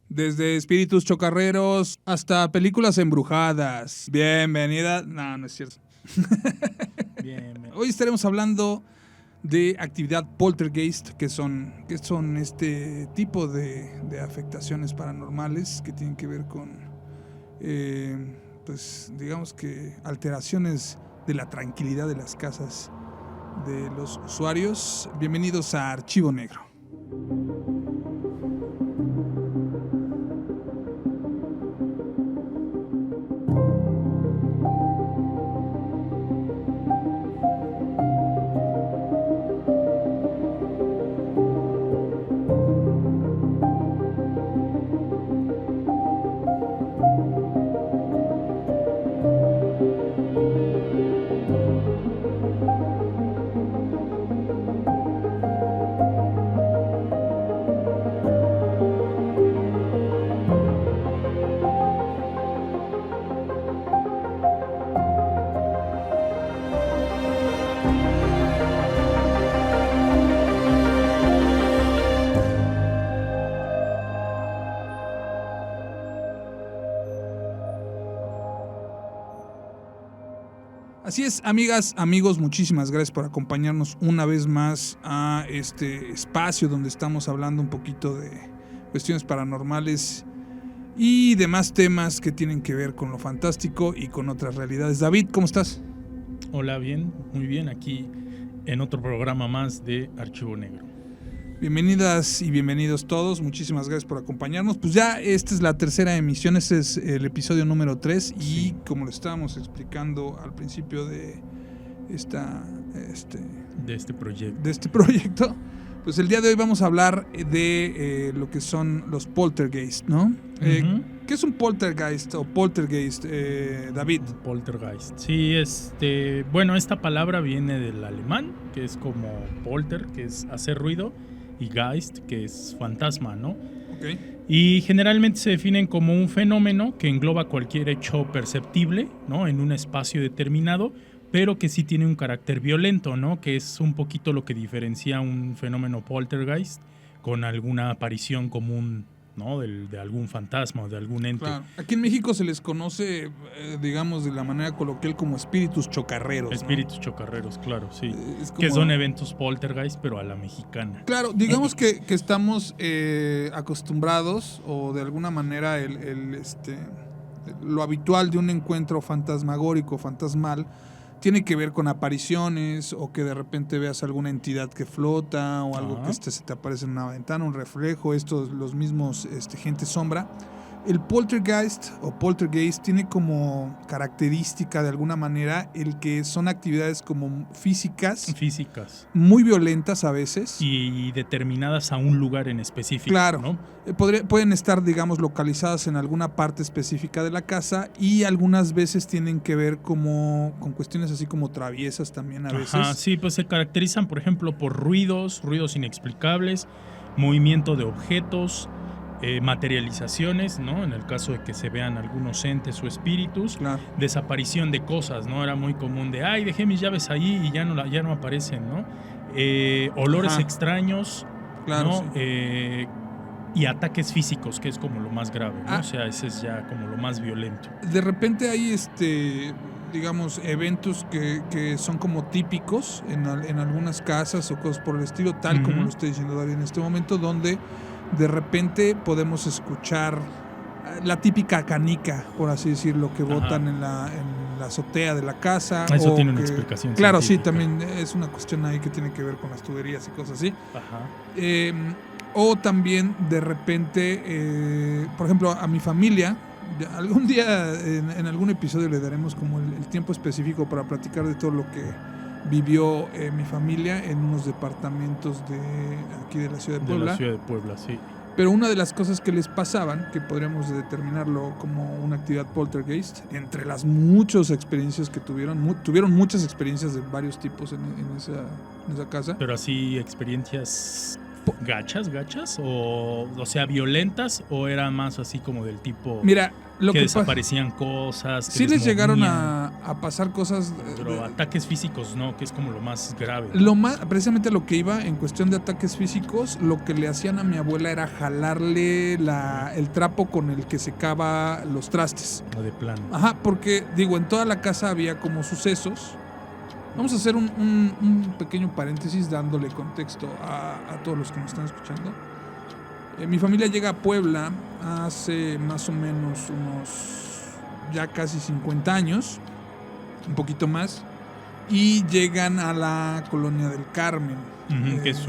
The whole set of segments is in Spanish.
Desde espíritus chocarreros hasta películas embrujadas. Bienvenida. No, no es cierto. Bien. Hoy estaremos hablando de actividad poltergeist, que son este tipo de afectaciones paranormales que tienen que ver con, pues digamos que alteraciones de la tranquilidad de las casas de los usuarios. Bienvenidos a Archivo Negro. Así es, amigas, amigos, muchísimas gracias por acompañarnos una vez más a este espacio donde estamos hablando un poquito de cuestiones paranormales y demás temas que tienen que ver con lo fantástico y con otras realidades. David, ¿cómo estás? Hola, bien, muy bien, aquí en otro programa más de Archivo Negro. Bienvenidas y bienvenidos todos, muchísimas gracias por acompañarnos. Pues ya esta es la tercera emisión, este es el episodio número 3 y Sí. como lo estábamos explicando al principio de este proyecto, pues el día de hoy vamos a hablar de lo que son los poltergeist, ¿no? Uh-huh. ¿Qué es un poltergeist o poltergeist, David? Poltergeist. Sí, bueno, esta palabra viene del alemán, que es como polter, que es hacer ruido, y Geist, que es fantasma, ¿no? Okay. Y generalmente se definen como un fenómeno que engloba cualquier hecho perceptible, ¿no? En un espacio determinado, pero que sí tiene un carácter violento, ¿no? Que es un poquito lo que diferencia un fenómeno poltergeist con alguna aparición común, ¿no? De algún fantasma o de algún ente. Claro. Aquí en México se les conoce, digamos, de la manera coloquial como espíritus chocarreros. Espíritus, ¿no? Chocarreros, claro, sí. Que son eventos poltergeist, pero a la mexicana. Claro, digamos que estamos acostumbrados, o de alguna manera lo habitual de un encuentro fantasmagórico, fantasmal, tiene que ver con apariciones o que de repente veas alguna entidad que flota o algo que se te aparece en una ventana, un reflejo, los mismos gente sombra. El poltergeist o poltergeist tiene como característica de alguna manera el que son actividades como físicas, muy violentas a veces y determinadas a un lugar en específico. Claro, ¿no? Pueden estar, digamos, localizadas en alguna parte específica de la casa y algunas veces tienen que ver como con cuestiones así como traviesas también a veces. Ajá, sí, pues se caracterizan, por ejemplo, por ruidos inexplicables, movimiento de objetos, materializaciones, ¿no? En el caso de que se vean algunos entes o espíritus, claro. Desaparición de cosas, ¿no? Era muy común de, ay, dejé mis llaves ahí y ya no aparecen, ¿no? Olores extraños, claro, ¿no? Sí. Y ataques físicos, que es como lo más grave, ¿no? O sea, ese es ya como lo más violento. De repente hay digamos, eventos que son como típicos en algunas casas o cosas por el estilo, tal como lo estoy diciendo David en este momento, donde de repente podemos escuchar la típica canica, por así decirlo, que botan en la azotea de la casa. Eso tiene una explicación. Claro, científica. Sí, también es una cuestión ahí que tiene que ver con las tuberías y cosas así. Ajá. O también de repente, por ejemplo, a mi familia, algún día en algún episodio le daremos como el tiempo específico para platicar de todo lo que vivió mi familia en unos departamentos de aquí de la ciudad de Puebla. De la ciudad de Puebla, sí. Pero una de las cosas que les pasaban, que podríamos determinarlo como una actividad poltergeist, entre las muchas experiencias que tuvieron muchas experiencias de varios tipos en esa casa. Pero así experiencias ¿Gachas? O sea, violentas, o era más así como del tipo... Mira, lo que desaparecían cosas. Sí les llegaron a pasar cosas. Pero ataques físicos no, que es como lo más grave. Precisamente lo que iba en cuestión de ataques físicos, lo que le hacían a mi abuela era jalarle el trapo con el que secaba los trastes. O de plano. Ajá, porque digo, en toda la casa había como sucesos. Vamos a hacer un pequeño paréntesis dándole contexto a todos los que nos están escuchando. Mi familia llega a Puebla hace más o menos unos ya casi 50 años, un poquito más, y llegan a la colonia del Carmen. Que es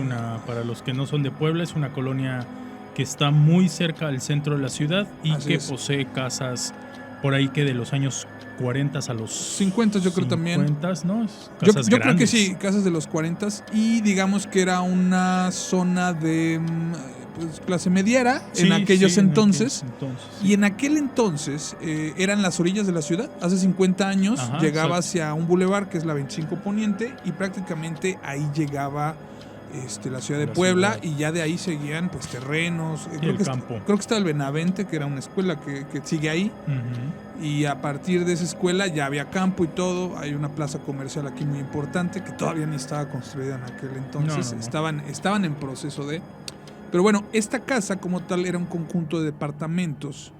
para los que no son de Puebla, es una colonia que está muy cerca del centro de la ciudad y que posee casas por ahí que de los años 40 a los 50, yo creo también. 50, ¿no? Yo creo que sí, casas de los 40, y digamos que era una zona de clase mediera en aquellos entonces. Y en aquel entonces eran las orillas de la ciudad. Hace 50 años llegaba hacia un bulevar que es la 25 Poniente, y prácticamente ahí llegaba la ciudad de Puebla, y ya de ahí seguían pues terrenos. Creo que estaba el Benavente, que era una escuela que sigue ahí. Y a partir de esa escuela ya había campo y todo. Hay una plaza comercial aquí muy importante que todavía ni estaba construida en aquel entonces. No. Estaban en proceso de... Pero bueno, esta casa como tal era un conjunto de departamentos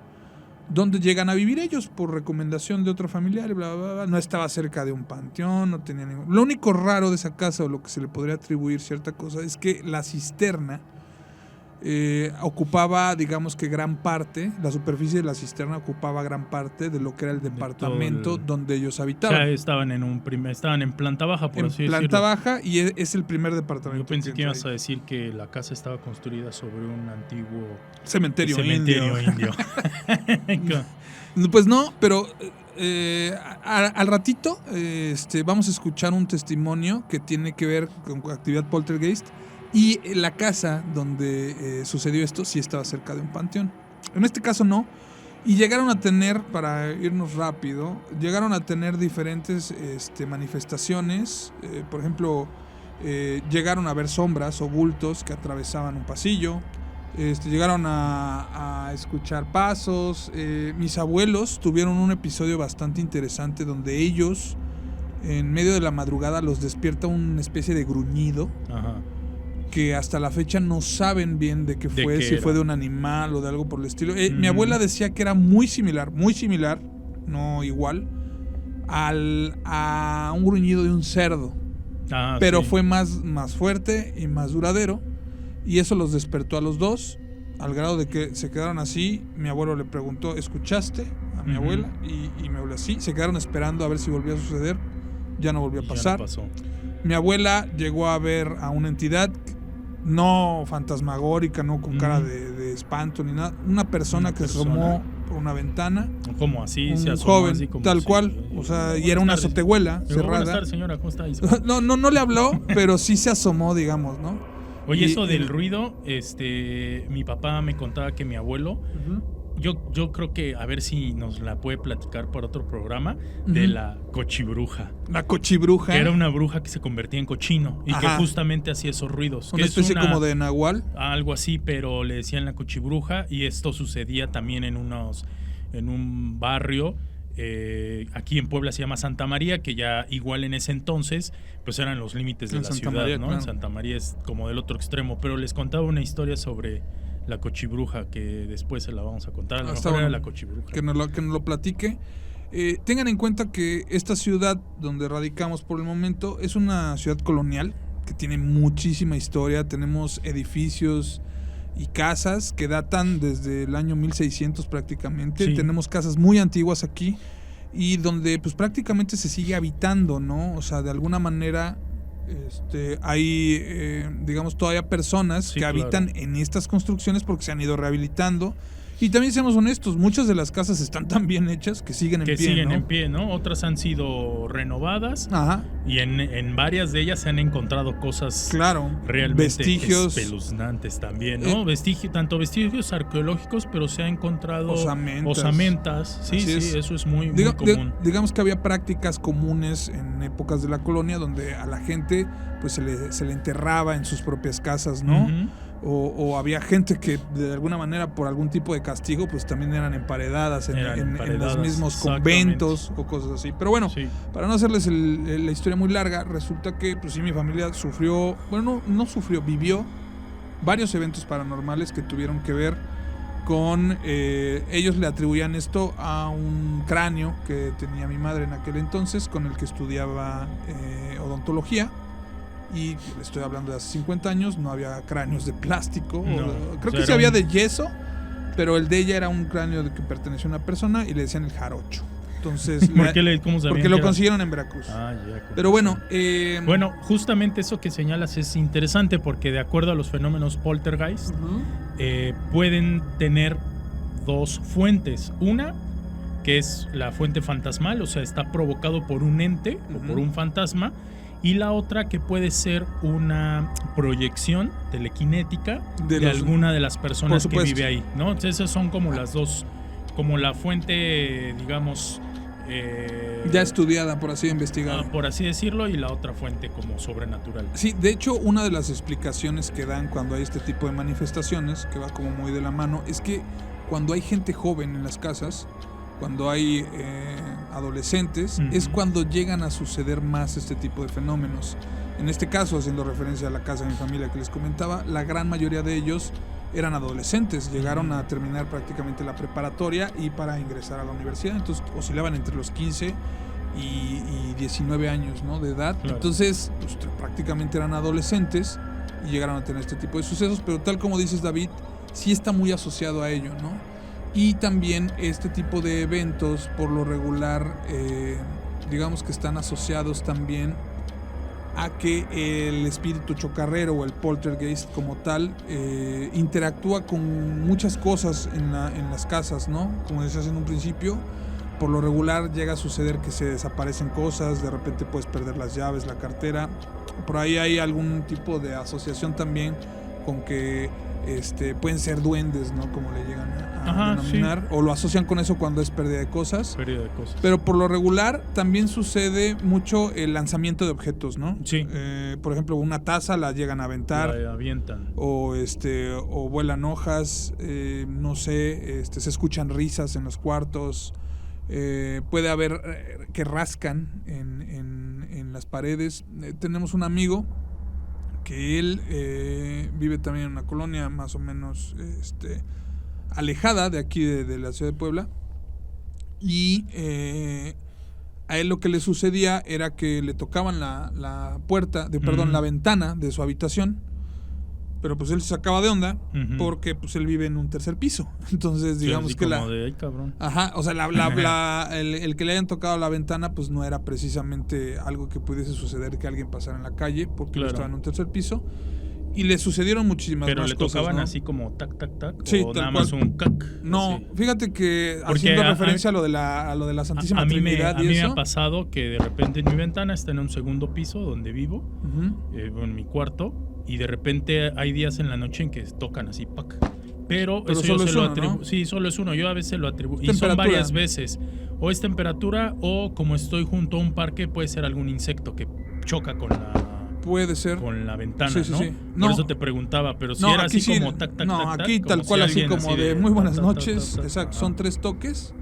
donde llegan a vivir ellos por recomendación de otro familiar, bla, bla, bla. No estaba cerca de un panteón, no tenía ningún... Lo único raro de esa casa, o lo que se le podría atribuir cierta cosa, es que la cisterna ocupaba, digamos que gran parte, la superficie de la cisterna ocupaba gran parte de lo que era el departamento donde ellos habitaban. O sea, estaban en planta baja, por así decirlo. En planta baja, y es el primer departamento. Yo pensé que ibas a decir que la casa estaba construida sobre un antiguo cementerio indio. Pues no, pero al ratito vamos a escuchar un testimonio que tiene que ver con actividad poltergeist. Y la casa donde sucedió esto sí estaba cerca de un panteón. En este caso no. Y llegaron a tener, para irnos rápido, diferentes manifestaciones. Por ejemplo, llegaron a ver sombras o bultos que atravesaban un pasillo. Llegaron a escuchar pasos. Mis abuelos tuvieron un episodio bastante interesante donde ellos, en medio de la madrugada, los despierta una especie de gruñido. Ajá. Que hasta la fecha no saben bien de qué fue, si fue de un animal o de algo por el estilo. Mi abuela decía que era muy similar, no igual, a un gruñido de un cerdo. Pero fue más fuerte y más duradero, y eso los despertó a los dos, al grado de que se quedaron así. Mi abuelo le preguntó, ¿escuchaste a mi abuela? Y mi abuela sí, se quedaron esperando a ver si volvía a suceder. Ya no volvió a pasar. Ya no pasó. Mi abuela llegó a ver a una entidad no fantasmagórica, no con cara de espanto ni nada, una persona que asomó por una ventana. ¿Cómo así? Un joven, así como tal cual, o sea, y era una azotehuela cerrada. Buenas tardes, señora, ¿cómo está? No le habló, pero sí se asomó, digamos, ¿no? Oye, eso del ruido, mi papá me contaba que mi abuelo, yo creo que a ver si nos la puede platicar por otro programa, de la cochibruja. La cochibruja. Que era una bruja que se convertía en cochino y que justamente hacía esos ruidos. Una especie como de nahual. Algo así, pero le decían la cochibruja, y esto sucedía también en un barrio. Aquí en Puebla se llama Santa María, que ya igual en ese entonces pues eran los límites de la ciudad, María, ¿no? Claro. En Santa María es como del otro extremo, pero les contaba una historia sobre la cochibruja que después se la vamos a contar. A lo mejor era la cochibruja. Que nos lo platique. Tengan en cuenta que esta ciudad donde radicamos por el momento es una ciudad colonial que tiene muchísima historia. Tenemos edificios y casas que datan desde el año 1600 prácticamente. Sí. Tenemos casas muy antiguas aquí y donde pues prácticamente se sigue habitando, ¿no? O sea, de alguna manera hay digamos todavía personas que habitan en estas construcciones porque se han ido rehabilitando. Y también, seamos honestos, muchas de las casas están tan bien hechas que siguen en pie, ¿no? Otras han sido renovadas. Ajá. Y en varias de ellas se han encontrado cosas realmente vestigios espeluznantes también, ¿no? Tanto vestigios arqueológicos, pero se ha encontrado osamentas. Sí, eso es muy común. Digamos que había prácticas comunes en épocas de la colonia donde a la gente pues se le enterraba en sus propias casas, ¿no? o había gente que de alguna manera por algún tipo de castigo pues también eran emparedadas en los mismos conventos o cosas así. Pero bueno, para no hacerles la historia muy larga, resulta que pues sí, mi familia sufrió, bueno, no sufrió, vivió varios eventos paranormales que tuvieron que ver con, ellos le atribuían esto a un cráneo que tenía mi madre en aquel entonces, con el que estudiaba odontología. Y le estoy hablando de hace 50 años, no había cráneos de plástico. Creo que sí había de yeso, pero el de ella era un cráneo que pertenecía a una persona y le decían el jarocho. Entonces, porque lo consiguieron en Veracruz. Pero bueno, bueno, justamente eso que señalas es interesante porque de acuerdo a los fenómenos poltergeist, pueden tener dos fuentes. Una, que es la fuente fantasmal, o sea, está provocado por un ente o por un fantasma. Y la otra que puede ser una proyección telequinética de alguna de las personas que vive ahí, ¿no? Entonces esas son como las dos, como la fuente, digamos... ya estudiada, por así investigada. Por así decirlo, y la otra fuente como sobrenatural. Sí, de hecho, una de las explicaciones que dan cuando hay este tipo de manifestaciones, que va como muy de la mano, es que cuando hay gente joven en las casas, cuando hay adolescentes, es cuando llegan a suceder más este tipo de fenómenos. En este caso, haciendo referencia a la casa de mi familia que les comentaba, la gran mayoría de ellos eran adolescentes, llegaron a terminar prácticamente la preparatoria y para ingresar a la universidad, entonces oscilaban entre los 15 y 19 años, ¿no?, de edad. Claro. Entonces, pues, prácticamente eran adolescentes y llegaron a tener este tipo de sucesos, pero tal como dices, David, sí está muy asociado a ello, ¿no? Y también este tipo de eventos, por lo regular, digamos que están asociados también a que el espíritu chocarrero o el poltergeist como tal interactúa con muchas cosas en las casas, ¿no? Como decías en un principio, por lo regular llega a suceder que se desaparecen cosas, de repente puedes perder las llaves, la cartera. Por ahí hay algún tipo de asociación también con que pueden ser duendes, ¿no? Como le llegan a denominar, o lo asocian con eso cuando es pérdida de cosas. Pero por lo regular también sucede mucho el lanzamiento de objetos, ¿no? Sí. Por ejemplo, una taza la llegan a aventar. La avientan. O vuelan hojas, no sé, se escuchan risas en los cuartos. Puede haber que rascan en las paredes. Tenemos un amigo que él vive también en una colonia más o menos alejada de aquí de la ciudad de Puebla, y a él lo que le sucedía era que le tocaban la puerta, la ventana de su habitación, pero pues él se sacaba de onda porque pues él vive en un tercer piso. Entonces digamos que ay, cabrón. O sea, el que le hayan tocado la ventana pues no era precisamente algo que pudiese suceder, que alguien pasara en la calle, porque estaba en un tercer piso. Y le sucedieron muchísimas más cosas. Pero le tocaban, ¿no?, así como tac, tac, tac, sí, o nada más un cac. No, así. Fíjate que haciendo referencia a lo de la Santísima Trinidad a mí me ha pasado que de repente en mi ventana está en un segundo piso donde vivo, en mi cuarto, y de repente hay días en la noche en que tocan así, pac. Pero eso yo se lo atribuyo. ¿No? Sí, solo es uno. Yo a veces lo atribuyo. Y son varias veces. O es temperatura, o como estoy junto a un parque, puede ser algún insecto que choca con la... Puede ser. Con la ventana, sí, sí, ¿no? Sí. Por eso te preguntaba, pero si era así como tac, tac, no, tac, tac. aquí tal cual, así como de muy buenas noches. Exacto, son 3 toques.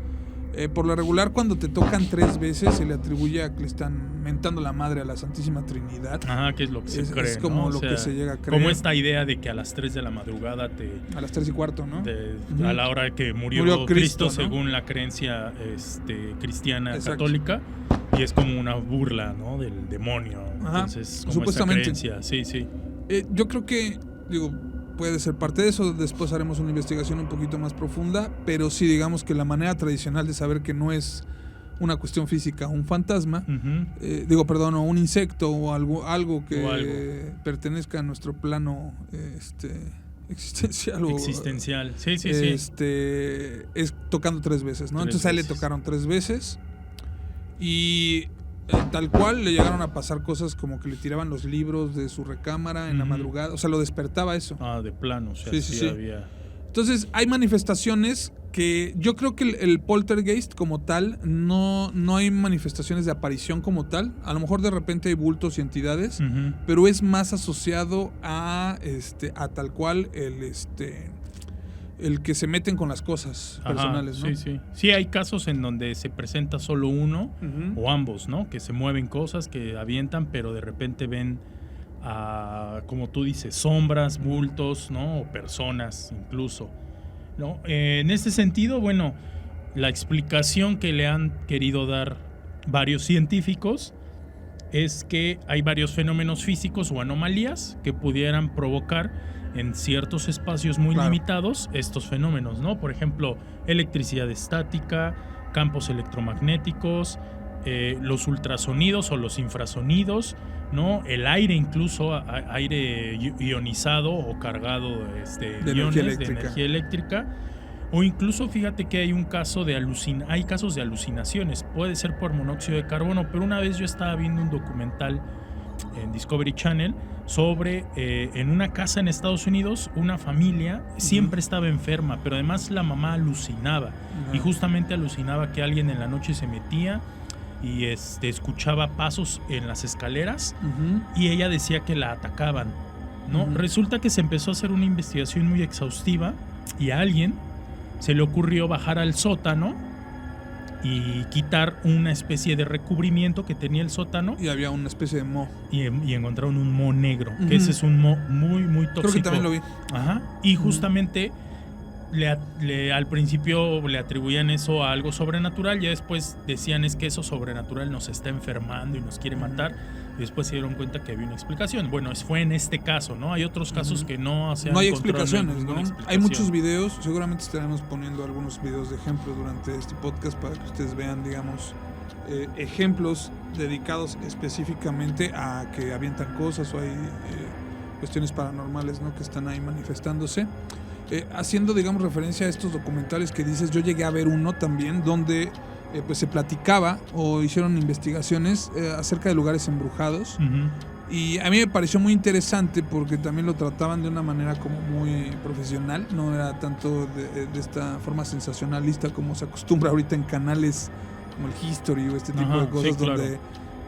Por lo regular, cuando te tocan 3 veces, se le atribuye a que le están mentando la madre a la Santísima Trinidad. Ajá, que es lo que se cree, es como ¿no? lo que se llega a creer. Como esta idea de que a las 3 de la madrugada a las 3:15, ¿no? A la hora que murió Cristo, ¿no?, según la creencia cristiana católica. Y es como una burla, ¿no?, del demonio. Ajá, entonces, como supuestamente. Esa creencia. Sí. Yo creo que, puede ser parte de eso. Después haremos una investigación un poquito más profunda, pero sí, digamos que la manera tradicional de saber que no es una cuestión física, un fantasma, o un insecto o algo que pertenezca a nuestro plano existencial. Existencial, sí. Es tocando 3 veces, ¿no? Entonces a él le tocaron 3 veces y tal cual le llegaron a pasar cosas como que le tiraban los libros de su recámara en la madrugada, o sea, lo despertaba eso. De plano, o sea, sí. Había... Entonces hay manifestaciones que yo creo que el poltergeist como tal, no hay manifestaciones de aparición como tal. A lo mejor de repente hay bultos y entidades, pero es más asociado a tal cual el que se meten con las cosas personales, ¿no? Sí. Sí, hay casos en donde se presenta solo uno o ambos, ¿no? Que se mueven cosas, que avientan, pero de repente ven, como tú dices, sombras, bultos, ¿no? O personas incluso, ¿no? En este sentido, bueno, la explicación que le han querido dar varios científicos es que hay varios fenómenos físicos o anomalías que pudieran provocar en ciertos espacios muy limitados estos fenómenos, ¿no? Por ejemplo, electricidad estática, campos electromagnéticos, los ultrasonidos o los infrasonidos, ¿no? El aire, incluso aire ionizado o cargado de iones de energía eléctrica. O incluso fíjate que hay casos de alucinaciones. Puede ser por monóxido de carbono, pero una vez yo estaba viendo un documental en Discovery Channel sobre en una casa en Estados Unidos, una familia siempre estaba enferma, pero además la mamá alucinaba. Y justamente alucinaba que alguien en la noche se metía y escuchaba pasos en las escaleras y ella decía que la atacaban, ¿no? Resulta que se empezó a hacer una investigación muy exhaustiva y a alguien se le ocurrió bajar al sótano y quitar una especie de recubrimiento que tenía el sótano. Y había una especie de moho. Y encontraron un moho negro, que ese es un moho muy, muy tóxico. Creo que también lo vi. Y justamente al principio le atribuían eso a algo sobrenatural, ya después decían es que eso sobrenatural nos está enfermando y nos quiere matar, y después se dieron cuenta que había una explicación. Bueno, fue en este caso, ¿no? Hay otros casos que no se han No hay encontrado explicaciones, ¿no? explicación. Hay muchos videos, seguramente estaremos poniendo algunos videos de ejemplo durante este podcast para que ustedes vean, digamos, ejemplos dedicados específicamente a que avientan cosas o hay cuestiones paranormales, ¿no? Que están ahí manifestándose. Haciendo, digamos, referencia a estos documentales que dices, yo llegué a ver uno también donde pues se platicaba o hicieron investigaciones acerca de lugares embrujados. Y a mí me pareció muy interesante porque también lo trataban de una manera como muy profesional, no era tanto de esta forma sensacionalista como se acostumbra ahorita en canales como el History o este tipo de cosas,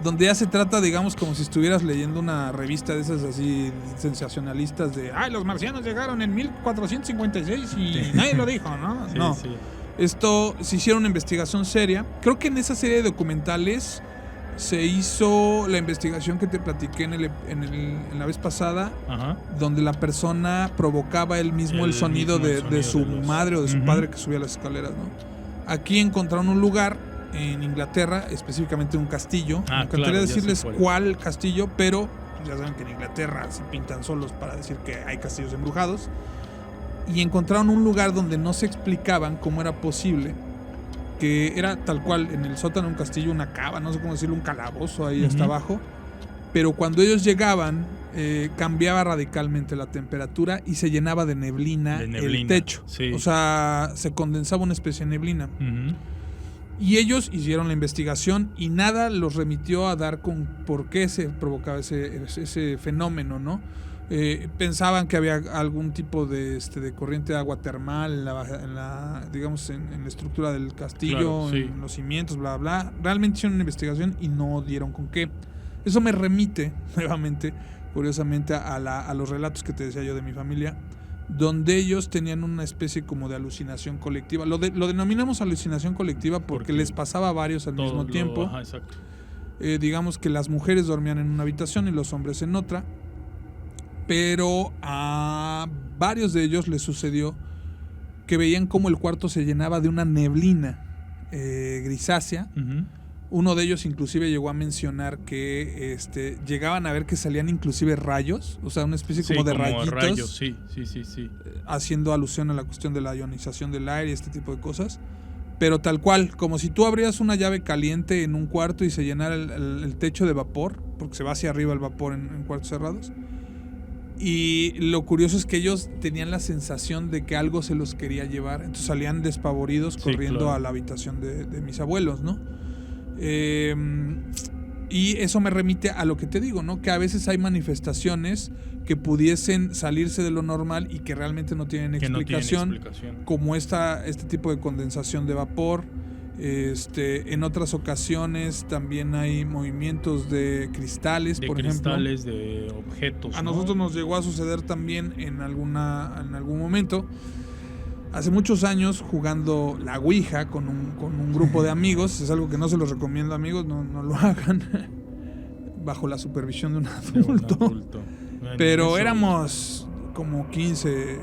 donde ya se trata, digamos, como si estuvieras leyendo una revista de esas así sensacionalistas de los marcianos llegaron en 1456 y nadie lo dijo, ¿no? Sí. Esto se hicieron una investigación seria. Creo que en esa serie de documentales se hizo la investigación que te platiqué en la vez pasada, donde la persona provocaba el sonido de su madre o de su padre que subía las escaleras, ¿no? Aquí encontraron un lugar en Inglaterra, específicamente un castillo. Me encantaría decirles cuál castillo, pero ya saben que en Inglaterra se pintan solos para decir que hay castillos embrujados. Y encontraron un lugar donde no se explicaban cómo era posible, que era tal cual en el sótano de un castillo, una cava, no sé cómo decirlo, un calabozo ahí hasta abajo. Pero cuando ellos llegaban, cambiaba radicalmente la temperatura y se llenaba de neblina el techo. O sea, se condensaba una especie de neblina. Y ellos hicieron la investigación y nada los remitió a dar con por qué se provocaba ese fenómeno, ¿no? Pensaban que había algún tipo de corriente de agua termal en la estructura del castillo, en los cimientos, bla, bla. Realmente hicieron una investigación y no dieron con qué. Eso me remite nuevamente, curiosamente, a los relatos que te decía yo de mi familia, donde ellos tenían una especie como de alucinación colectiva. Lo denominamos alucinación colectiva porque les pasaba a varios al mismo tiempo. Exacto. Digamos que las mujeres dormían en una habitación y los hombres en otra, pero a varios de ellos les sucedió que veían cómo el cuarto se llenaba de una neblina grisácea. Uno de ellos inclusive llegó a mencionar que llegaban a ver que salían inclusive rayos, o sea, una especie como de rayitos. Rayos, sí. Haciendo alusión a la cuestión de la ionización del aire y este tipo de cosas. Pero tal cual, como si tú abrías una llave caliente en un cuarto y se llenara el techo de vapor, porque se va hacia arriba el vapor en cuartos cerrados. Y lo curioso es que ellos tenían la sensación de que algo se los quería llevar, entonces salían despavoridos corriendo a la habitación de mis abuelos, ¿no? Y eso me remite a lo que te digo, ¿no? Que a veces hay manifestaciones que pudiesen salirse de lo normal y que realmente no tienen explicación, como este tipo de condensación de vapor. En otras ocasiones también hay movimientos de cristales, por ejemplo. De objetos. A nosotros nos llegó a suceder también en algún momento. Hace muchos años jugando la Ouija con un grupo de amigos. Es algo que no se los recomiendo, amigos, no lo hagan bajo la supervisión de un adulto. Bueno, pero éramos como 15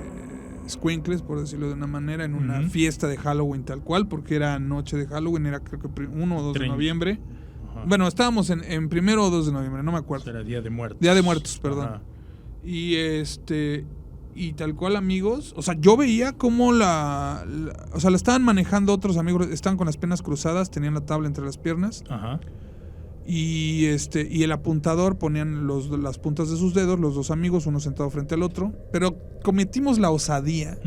squinkles, por decirlo de una manera, en una fiesta de Halloween tal cual, porque era noche de Halloween, era creo que 1 o 2 de noviembre. Ajá. Bueno, estábamos en 1 o 2 de noviembre, no me acuerdo. Era Día de Muertos. Día de Muertos, perdón. Ajá. Y tal cual, amigos, o sea, yo veía cómo la estaban manejando otros amigos, estaban con las piernas cruzadas, tenían la tabla entre las piernas. Ajá. Y el apuntador ponían las puntas de sus dedos, los dos amigos, uno sentado frente al otro, pero cometimos la osadía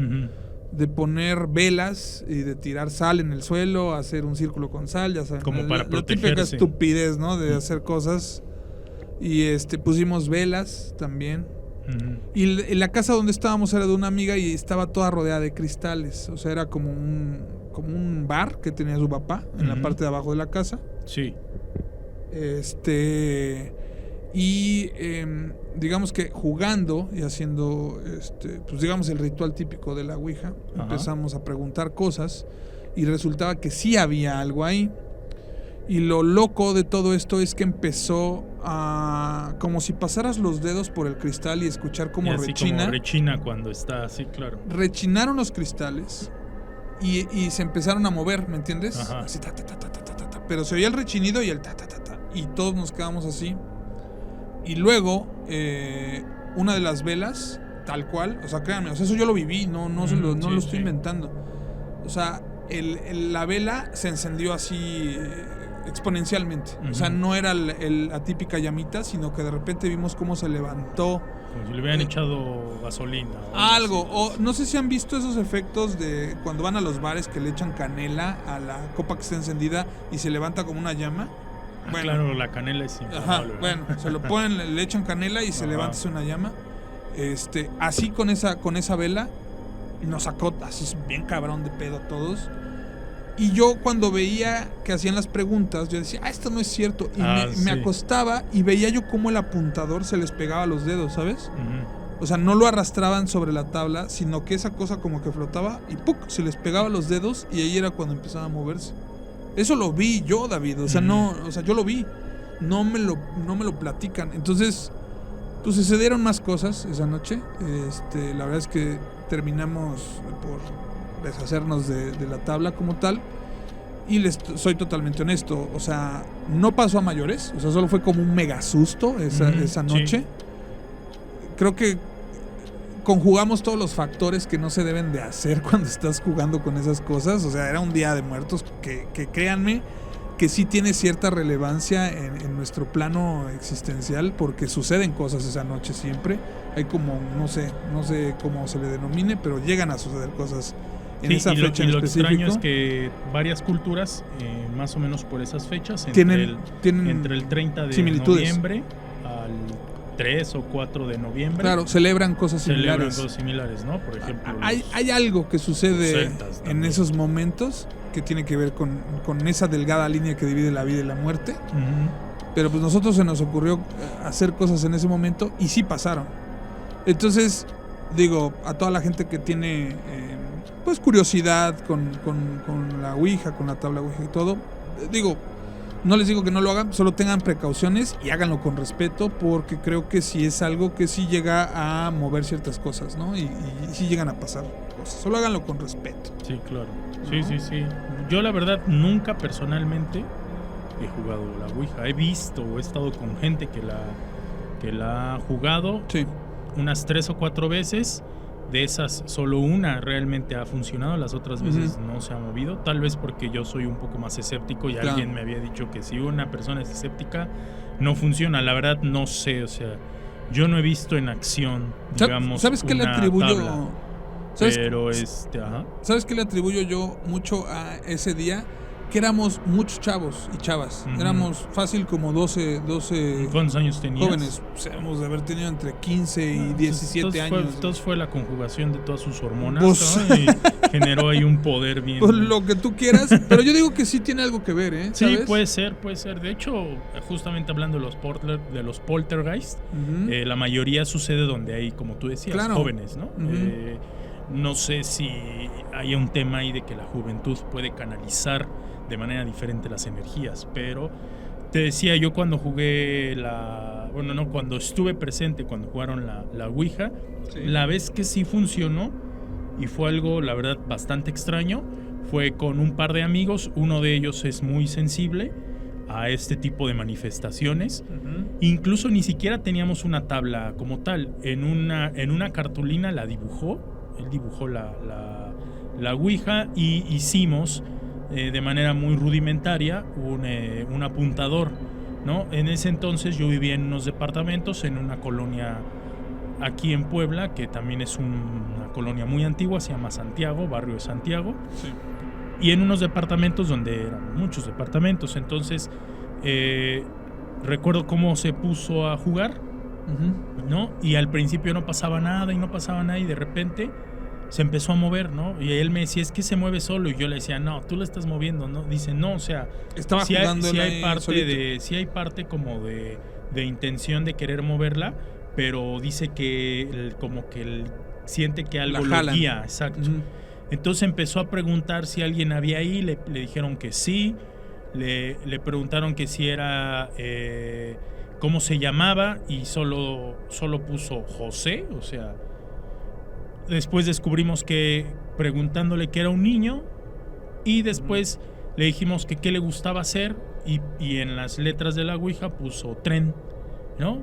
de poner velas y de tirar sal en el suelo, hacer un círculo con sal, ya saben, como para la típica estupidez, ¿no? De hacer cosas. Y pusimos velas también. Y la casa donde estábamos era de una amiga y estaba toda rodeada de cristales. O sea, era como un bar que tenía su papá en la parte de abajo de la casa. Sí. Digamos que jugando y haciendo pues digamos el ritual típico de la Ouija, empezamos a preguntar cosas y resultaba que sí había algo ahí. Y lo loco de todo esto es que empezó a... como si pasaras los dedos por el cristal y escuchar cómo rechina. Como rechina cuando está así, claro. Rechinaron los cristales y se empezaron a mover, ¿me entiendes? Ajá. Así, ta, ta, ta, ta, ta, ta, ta. Pero se oía el rechinido y el ta, ta, ta, ta. Y todos nos quedamos así. Y luego, una de las velas, tal cual, o sea, créanme, o sea, eso yo lo viví, no lo estoy inventando. O sea, la vela se encendió así... exponencialmente. O sea, no era la típica llamita, sino que de repente vimos cómo se levantó. Como si le hubieran echado gasolina. Algo. O no sé si han visto esos efectos de cuando van a los bares que le echan canela a la copa que está encendida y se levanta como una llama. Bueno, claro, la canela es inflamable. Bueno, se lo ponen, le echan canela y se levanta una llama. Así con esa vela nos sacó así bien cabrón de pedo a todos. Y yo cuando veía que hacían las preguntas, yo decía, esto no es cierto. Y me acostaba y veía yo cómo el apuntador se les pegaba a los dedos, ¿sabes? O sea, no lo arrastraban sobre la tabla, sino que esa cosa como que flotaba y ¡puc! Se les pegaba a los dedos y ahí era cuando empezaba a moverse. Eso lo vi yo, David. O sea, yo lo vi. No me lo platican. Entonces, pues sucedieron más cosas esa noche. La verdad es que terminamos por deshacernos de la tabla como tal. Y soy totalmente honesto, o sea, no pasó a mayores, o sea, solo fue como un mega susto esa noche. Sí. Creo que conjugamos todos los factores que no se deben de hacer cuando estás jugando con esas cosas. O sea, era un Día de Muertos que créanme que sí tiene cierta relevancia en nuestro plano existencial, porque suceden cosas esa noche siempre. Hay como, no sé cómo se le denomine, pero llegan a suceder cosas en esa fecha en específico. Lo extraño es que varias culturas, más o menos por esas fechas, tienen entre el 30 de noviembre al 3 o 4 de noviembre. Claro, celebran cosas similares. ¿No? Por ejemplo, hay algo que sucede en esos momentos que tiene que ver con esa delgada línea que divide la vida y la muerte. Pero pues nosotros se nos ocurrió hacer cosas en ese momento y sí pasaron. Entonces, digo, a toda la gente que tiene pues curiosidad con la Ouija, con la tabla Ouija y todo, digo, no les digo que no lo hagan, solo tengan precauciones y háganlo con respeto, porque creo que sí es algo que sí llega a mover ciertas cosas, ¿no? Y sí llegan a pasar cosas. Solo háganlo con respeto. Sí, claro. ¿No? Sí. Yo la verdad nunca personalmente he jugado la Ouija. He visto o he estado con gente que la ha jugado unas 3 o 4 veces. De esas, solo una realmente ha funcionado, las otras veces no se ha movido. Tal vez porque yo soy un poco más escéptico y alguien me había dicho que si una persona es escéptica, no funciona. La verdad, no sé, o sea, yo no he visto en acción, digamos, ¿sabes qué le atribuyo? Pero ¿Sabes qué le atribuyo yo mucho a ese día? que éramos muchos chavos y chavas. Éramos fácil como 12 ¿Cuántos años tenías? Jóvenes. Pues, hemos de haber tenido entre 15 y 17 años. Entonces fue la conjugación de todas sus hormonas, pues, ¿no? Y generó ahí un poder bien... Pues lo que tú quieras, pero yo digo que sí tiene algo que ver, ¿eh? ¿Sabes? Sí, puede ser. De hecho, justamente hablando de los poltergeist, la mayoría sucede donde hay, como tú decías, jóvenes, ¿no? No sé si hay un tema ahí de que la juventud puede canalizar de manera diferente las energías, pero te decía yo cuando jugué cuando estuve presente, cuando jugaron la Ouija, la vez que sí funcionó, y fue algo, la verdad, bastante extraño, fue con un par de amigos. Uno de ellos es muy sensible a este tipo de manifestaciones. Incluso ni siquiera teníamos una tabla como tal. En una cartulina la dibujó. Él dibujó la Ouija y hicimos de manera muy rudimentaria un apuntador, ¿no? En ese entonces yo vivía en unos departamentos en una colonia aquí en Puebla, que también es una colonia muy antigua, se llama Santiago, barrio de Santiago. Sí. Y en unos departamentos donde eran muchos departamentos. Entonces recuerdo cómo se puso a jugar, ¿no? Y al principio no pasaba nada y de repente se empezó a mover, ¿no? Y él me decía, es que se mueve solo. Y yo le decía, no, tú la estás moviendo, ¿no? Dice, no, o sea, estaba jugando sí hay parte como de intención de querer moverla, pero dice que como que él siente que algo lo guía. Exacto. Entonces empezó a preguntar si alguien había ahí, le dijeron que sí, le preguntaron que si era, cómo se llamaba, y solo puso José. O sea, después descubrimos que preguntándole que era un niño, y después le dijimos que qué le gustaba hacer, y en las letras de la Ouija puso tren, ¿no?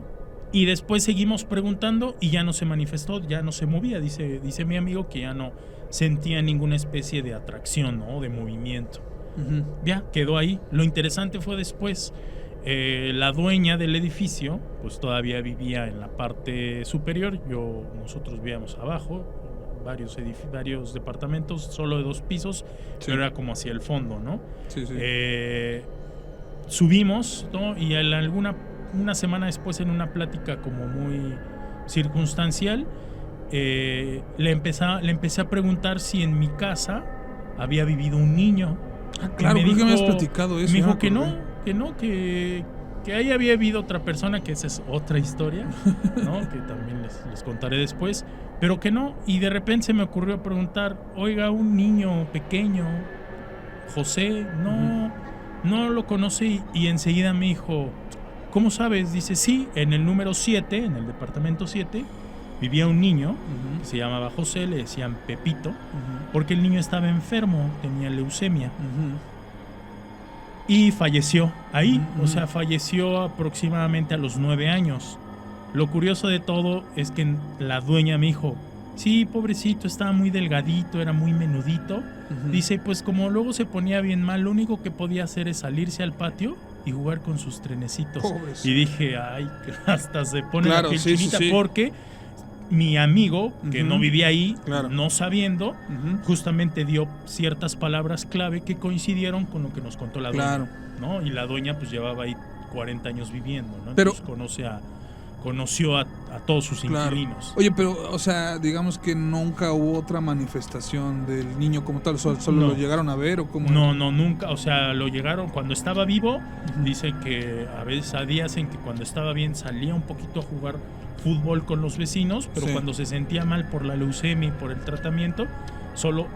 Y después seguimos preguntando y ya no se manifestó, ya no se movía. Dice mi amigo que ya no sentía ninguna especie de atracción, ¿no? De movimiento. Ya, quedó ahí. Lo interesante fue después, la dueña del edificio, pues todavía vivía en la parte superior. Nosotros vivíamos abajo, varios departamentos, solo de 2 pisos, pero era como hacia el fondo, ¿no? Sí. Subimos, ¿no? Y una semana después, en una plática como muy circunstancial, le empecé a preguntar si en mi casa había vivido un niño. Claro, creo que me has platicado eso. Me dijo que ahí había habido otra persona, que esa es otra historia, ¿no? Que también les contaré después, pero que no. Y de repente se me ocurrió preguntar, oiga, un niño pequeño, José, no lo conocí, y enseguida me dijo, ¿cómo sabes? Dice, sí, en el número 7, en el departamento 7, vivía un niño que se llamaba José, le decían Pepito, porque el niño estaba enfermo, tenía leucemia, y falleció ahí. O sea, falleció aproximadamente a los 9 años. Lo curioso de todo es que la dueña me dijo, sí, pobrecito, estaba muy delgadito, era muy menudito. Dice, pues como luego se ponía bien mal, lo único que podía hacer es salirse al patio y jugar con sus trenecitos. Pobrecito. Y dije, ay, hasta se pone la piel chinita, porque mi amigo, que no vivía ahí, no sabiendo, justamente dio ciertas palabras clave que coincidieron con lo que nos contó la dueña, ¿no? Y la dueña pues llevaba ahí 40 años viviendo, ¿no? Entonces conoció a todos sus inquilinos. Oye, pero, o sea, digamos que nunca hubo otra manifestación del niño como tal, ¿solo lo llegaron a ver o cómo? No, nunca, o sea, lo llegaron cuando estaba vivo. Dice que a veces, a días en que cuando estaba bien salía un poquito a jugar fútbol con los vecinos, pero cuando se sentía mal por la leucemia y por el tratamiento, solo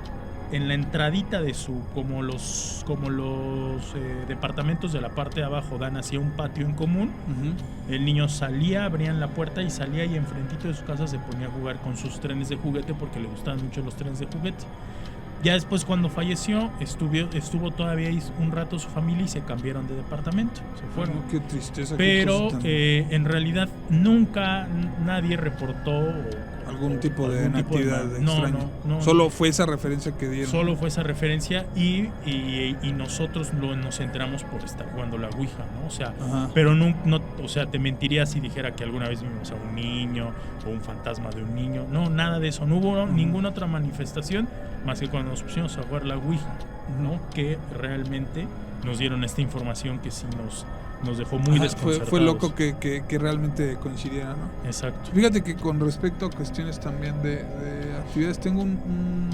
en la entradita de como los departamentos de la parte de abajo dan hacia un patio en común, el niño salía, abrían la puerta y salía, y enfrentito de su casa se ponía a jugar con sus trenes de juguete, porque le gustaban mucho los trenes de juguete. Ya después, cuando falleció, estuvo todavía ahí un rato su familia y se cambiaron de departamento, se fueron. Qué tristeza. Pero en realidad nunca nadie reportó algún tipo de actividad no, extraña. No, solo fue esa referencia que dieron. Solo fue esa referencia y nosotros nos enteramos por estar jugando la Ouija, ¿no? O sea, pero no, o sea, te mentiría si dijera que alguna vez vimos a un niño o un fantasma de un niño. No, nada de eso. No hubo ninguna otra manifestación más que cuando nos pusimos a jugar la Ouija, ¿no? Que realmente nos dieron esta información que sí nos dejó muy desconcertados. Fue loco que realmente coincidiera, ¿no? Exacto. Fíjate que con respecto a cuestiones también de actividades, tengo un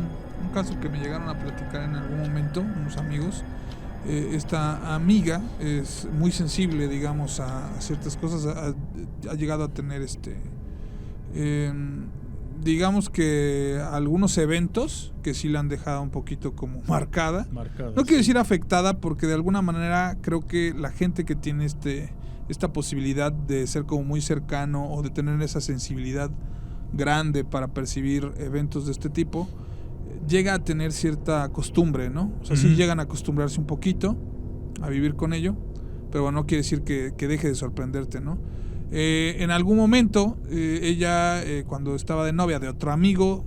caso que me llegaron a platicar en algún momento, unos amigos. Esta amiga es muy sensible, digamos, a ciertas cosas. Ha llegado a tener digamos que algunos eventos que sí la han dejado un poquito como marcada. No quiero decir afectada, porque de alguna manera creo que la gente que tiene esta posibilidad de ser como muy cercano o de tener esa sensibilidad grande para percibir eventos de este tipo, llega a tener cierta costumbre, ¿no? O sea, sí llegan a acostumbrarse un poquito a vivir con ello, pero bueno, no quiere decir que deje de sorprenderte, ¿no? En algún momento, ella, cuando estaba de novia de otro amigo,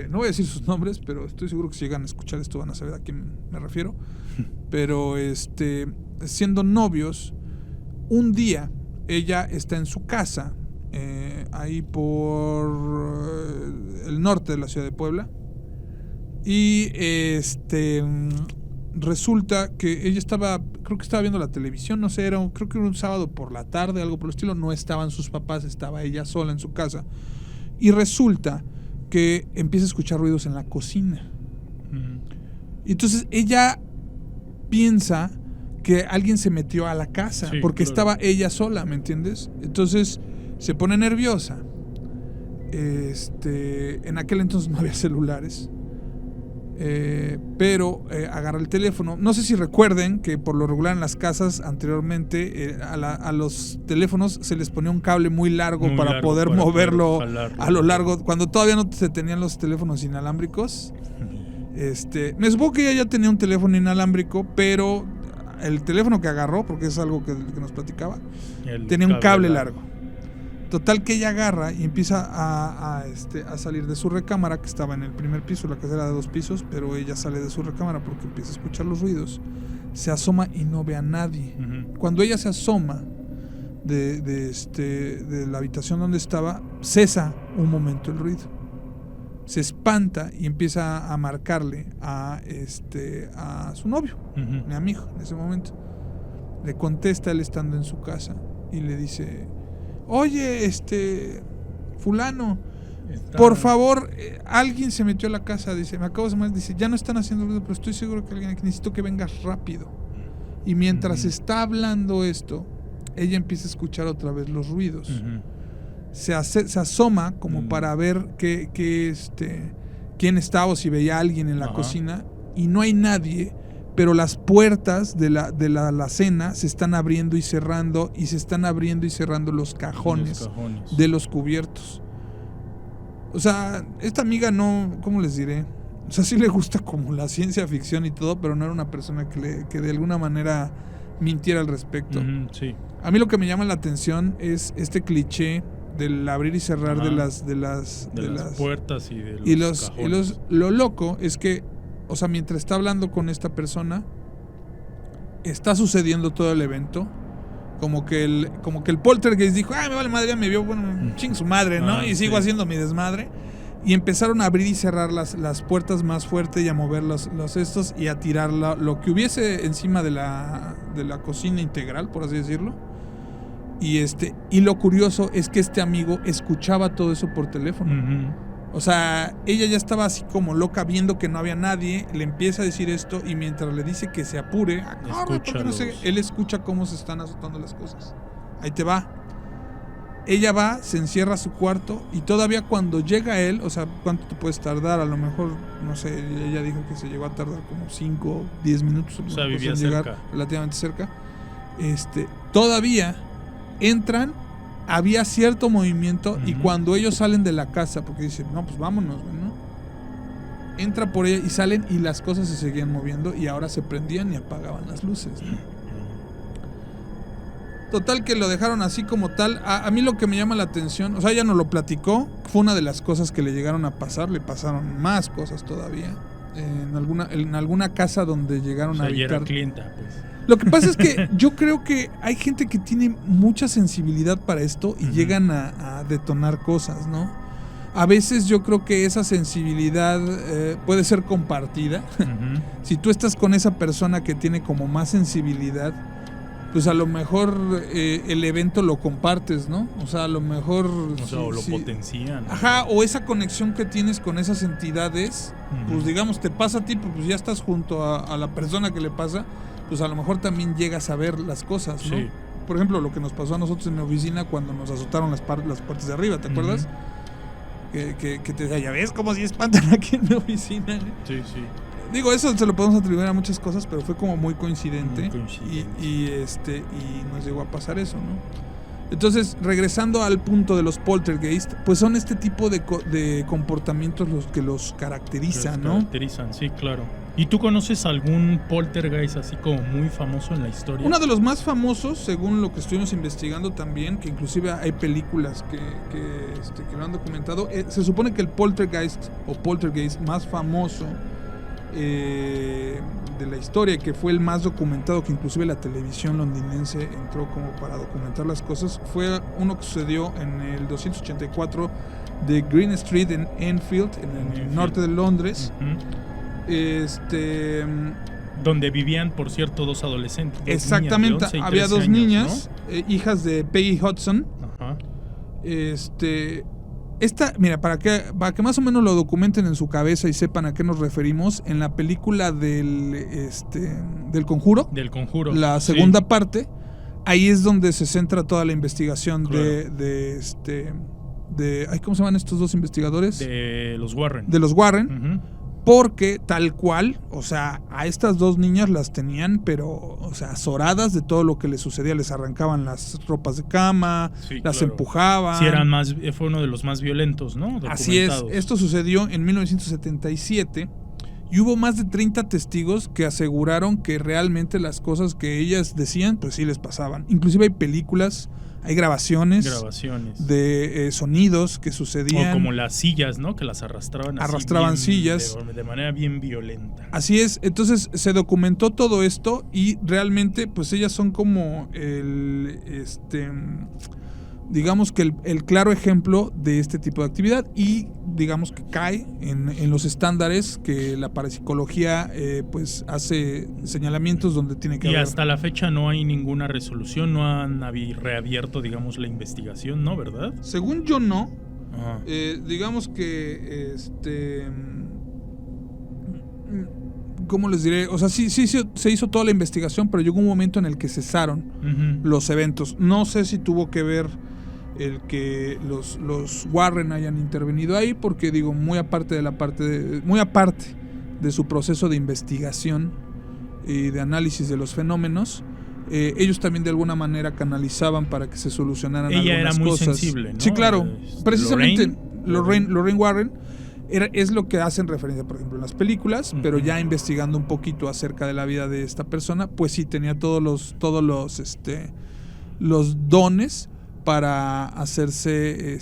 no voy a decir sus nombres, pero estoy seguro que si llegan a escuchar esto van a saber a quién me refiero. Pero siendo novios, un día ella está en su casa, ahí por el norte de la ciudad de Puebla, y resulta que ella creo que estaba viendo la televisión, no sé, creo que era un sábado por la tarde, algo por el estilo. No estaban sus papás, estaba ella sola en su casa, y resulta que empieza a escuchar ruidos en la cocina. Y entonces ella piensa que alguien se metió a la casa, porque estaba ella sola, ¿me entiendes? Entonces se pone nerviosa. En aquel entonces no había celulares. Pero agarra el teléfono. No sé si recuerden que por lo regular en las casas anteriormente a los teléfonos se les ponía un cable muy largo para poder moverlo a lo largo, cuando todavía no se tenían los teléfonos inalámbricos. Me supongo que ella ya tenía un teléfono inalámbrico, pero el teléfono que agarró, porque es algo que nos platicaba, tenía un cable largo. Total que ella agarra y empieza a salir de su recámara, que estaba en el primer piso. La casa era de 2 pisos, pero ella sale de su recámara porque empieza a escuchar los ruidos. Se asoma y no ve a nadie. Cuando ella se asoma de la habitación donde estaba, cesa un momento el ruido. Se espanta y empieza a marcarle a su novio, mi amigo, en ese momento. Le contesta él estando en su casa y le dice: oye, fulano, por favor, alguien se metió a la casa. Dice, me acabo de llamar. Dice, ya no están haciendo ruido, pero estoy seguro que alguien aquí, necesito que vengas rápido. Y mientras está hablando esto, ella empieza a escuchar otra vez los ruidos. Se asoma como para ver quién estaba, o si veía a alguien en la cocina, y no hay nadie. Pero las puertas de la alacena se están abriendo y cerrando, y se están abriendo y cerrando los cajones de los cubiertos. O sea, esta amiga no, ¿cómo les diré? O sea, sí le gusta como la ciencia ficción y todo, pero no era una persona que de alguna manera mintiera al respecto. Sí. A mí lo que me llama la atención es este cliché del abrir y cerrar de las puertas y de los cajones. Lo loco es que, o sea, mientras está hablando con esta persona, está sucediendo todo el evento. Como que el poltergeist dijo, me vale madre, ya me vio, bueno, ching su madre, ¿no? Y sigo haciendo mi desmadre. Y empezaron a abrir y cerrar las puertas más fuerte, y a mover los estos, y a tirar lo que hubiese encima de la cocina integral, por así decirlo. Y lo curioso es que este amigo escuchaba todo eso por teléfono. O sea, ella ya estaba así como loca, viendo que no había nadie. Le empieza a decir esto, y mientras le dice que se apure, él escucha cómo se están azotando las cosas. Ahí te va. Ella va, se encierra a su cuarto, y todavía cuando llega él, o sea, ¿cuánto te puedes tardar? A lo mejor, no sé, ella dijo que se llegó a tardar como 5 o 10 minutos. O sea, vivía llegar relativamente cerca. Todavía entran, había cierto movimiento, y cuando ellos salen de la casa, porque dicen, no, pues vámonos, ¿no? Entra por ella y salen, y las cosas se seguían moviendo, y ahora se prendían y apagaban las luces, ¿no? Total que lo dejaron así como tal. A mí lo que me llama la atención, o sea, ella nos lo platicó, fue una de las cosas que le llegaron a pasar, le pasaron más cosas todavía. En alguna casa donde llegaron a habitar. Era clienta, pues. Lo que pasa es que yo creo que hay gente que tiene mucha sensibilidad para esto y llegan a detonar cosas, ¿no? A veces yo creo que esa sensibilidad puede ser compartida. Si tú estás con esa persona que tiene como más sensibilidad, pues a lo mejor el evento lo compartes, ¿no? O sea, a lo mejor... o lo potencian. Ajá, o esa conexión que tienes con esas entidades, pues digamos, te pasa a ti, pues ya estás junto a la persona que le pasa, pues a lo mejor también llegas a ver las cosas, ¿no? Sí. Por ejemplo, lo que nos pasó a nosotros en mi oficina cuando nos azotaron las partes de arriba, ¿te acuerdas? Que te decía, ya ves cómo si espantan aquí en mi oficina, ¿eh? Sí, sí. Digo, eso se lo podemos atribuir a muchas cosas, pero fue como muy coincidente. Y nos llegó a pasar eso, ¿no? Entonces, regresando al punto de los poltergeist, pues son este tipo de comportamientos los que los caracterizan, ¿no? Caracterizan, sí, claro. ¿Y tú conoces algún poltergeist así como muy famoso en la historia? Uno de los más famosos, según lo que estuvimos investigando también, que inclusive hay películas que lo han documentado, se supone que el poltergeist más famoso de la historia, que fue el más documentado, que inclusive la televisión londinense entró como para documentar las cosas, fue uno que sucedió en el 284 de Green Street en Enfield, en el norte de Londres. Donde vivían, por cierto, dos adolescentes. Exactamente, había dos niñas, ¿no? Hijas de Peggy Hudson. Ajá. Mira, para que más o menos lo documenten en su cabeza y sepan a qué nos referimos, en la película del Conjuro. Del Conjuro. La segunda parte, ahí es donde se centra toda la investigación, claro, ¿cómo se llaman estos dos investigadores? De los Warren. De los Warren. Porque tal cual, o sea, a estas dos niñas las tenían, pero, o sea, azoradas de todo lo que les sucedía. Les arrancaban las ropas de cama, las empujaban. Sí, fue uno de los más violentos, ¿no? Así es, esto sucedió en 1977 y hubo más de 30 testigos que aseguraron que realmente las cosas que ellas decían, pues sí les pasaban. Inclusive hay películas, hay grabaciones de sonidos que sucedían. O como las sillas, ¿no? Que las arrastraban sillas. De manera bien violenta. Así es. Entonces se documentó todo esto y realmente pues ellas son como digamos que el claro ejemplo de este tipo de actividad y digamos que cae en los estándares que la parapsicología pues hace señalamientos donde tiene que haber. Y hasta la fecha no hay ninguna resolución, no han reabierto, digamos, la investigación, ¿no? ¿Verdad? Según yo no. Digamos que ¿cómo les diré? O sea, sí se hizo toda la investigación, pero llegó un momento en el que cesaron los eventos. No sé si tuvo que ver el que los Warren hayan intervenido ahí, porque digo, muy aparte de su proceso de investigación y de análisis de los fenómenos, ellos también de alguna manera canalizaban para que se solucionaran algunas cosas. Ella era muy sensible, ¿no? Sí, claro. Precisamente Lorraine Warren es lo que hacen referencia, por ejemplo, en las películas, pero ya investigando un poquito acerca de la vida de esta persona, pues sí tenía todos los dones para hacerse,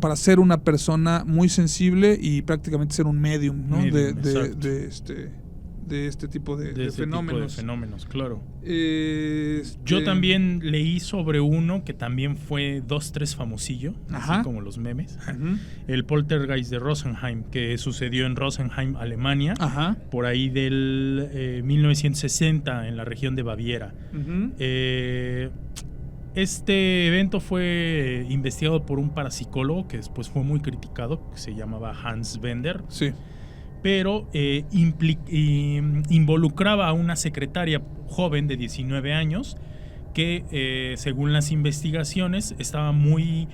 para ser una persona muy sensible y prácticamente ser un medium, ¿no? De este tipo de fenómenos. Tipo de fenómenos, claro. Yo también leí sobre uno que también fue 2-3 famosillo, así como los memes. El poltergeist de Rosenheim, que sucedió en Rosenheim, Alemania, por ahí del 1960, en la región de Baviera. Este evento fue investigado por un parapsicólogo que después fue muy criticado, que se llamaba Hans Bender. Sí. Pero involucraba a una secretaria joven de 19 años que, según las investigaciones, estaba muy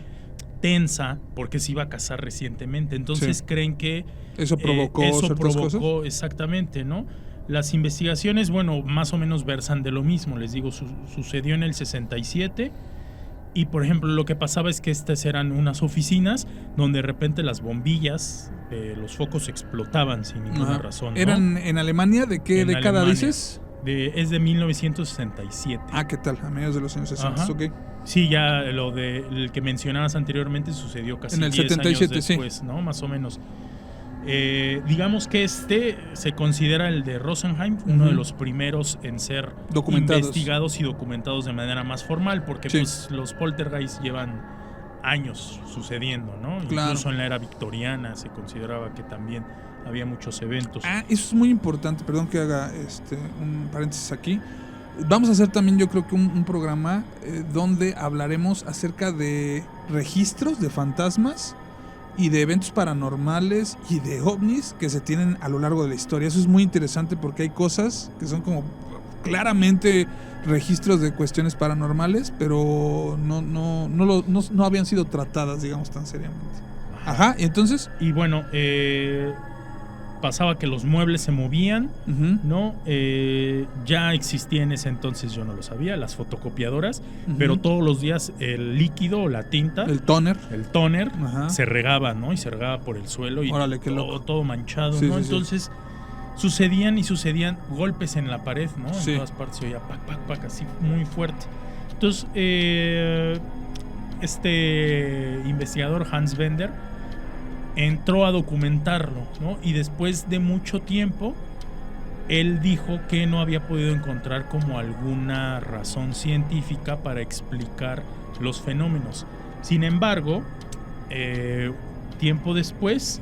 tensa porque se iba a casar recientemente. Entonces creen que eso provocó cosas. Exactamente, ¿no? Las investigaciones, bueno, más o menos versan de lo mismo. Les digo, sucedió en el 67 y, por ejemplo, lo que pasaba es que estas eran unas oficinas donde de repente las bombillas, los focos explotaban sin ninguna razón, ¿no? ¿Eran en Alemania? ¿De qué década dices? es de 1967. Ah, ¿qué tal? A mediados de los años 60, Ajá. ok. Sí, ya lo de el que mencionabas anteriormente sucedió casi En el 10 77, años después, sí. ¿no? Más o menos. Digamos que se considera el de Rosenheim uno de los primeros en ser investigados y documentados de manera más formal, porque pues los poltergeists llevan años sucediendo, ¿no? Claro. Incluso en la era victoriana se consideraba que también había muchos eventos. Ah, eso es muy importante, perdón que haga un paréntesis aquí. Vamos a hacer también, yo creo que un programa donde hablaremos acerca de registros de fantasmas y de eventos paranormales y de ovnis que se tienen a lo largo de la historia. Eso es muy interesante porque hay cosas que son como claramente registros de cuestiones paranormales, pero no habían sido tratadas, digamos, tan seriamente. Ajá, ¿y entonces? Y bueno, pasaba que los muebles se movían, ¿no? Ya existía en ese entonces, yo no lo sabía, las fotocopiadoras, pero todos los días el líquido o la tinta, el tóner, se regaba, ¿no? Y se regaba por el suelo y órale, todo manchado, sí, ¿no? Sí, sucedían golpes en la pared, ¿no? En todas partes se oía pac, pac, pac, así muy fuerte. Entonces, este investigador Hans Bender entró a documentarlo, ¿no? Y después de mucho tiempo, él dijo que no había podido encontrar como alguna razón científica para explicar los fenómenos. Sin embargo, tiempo después,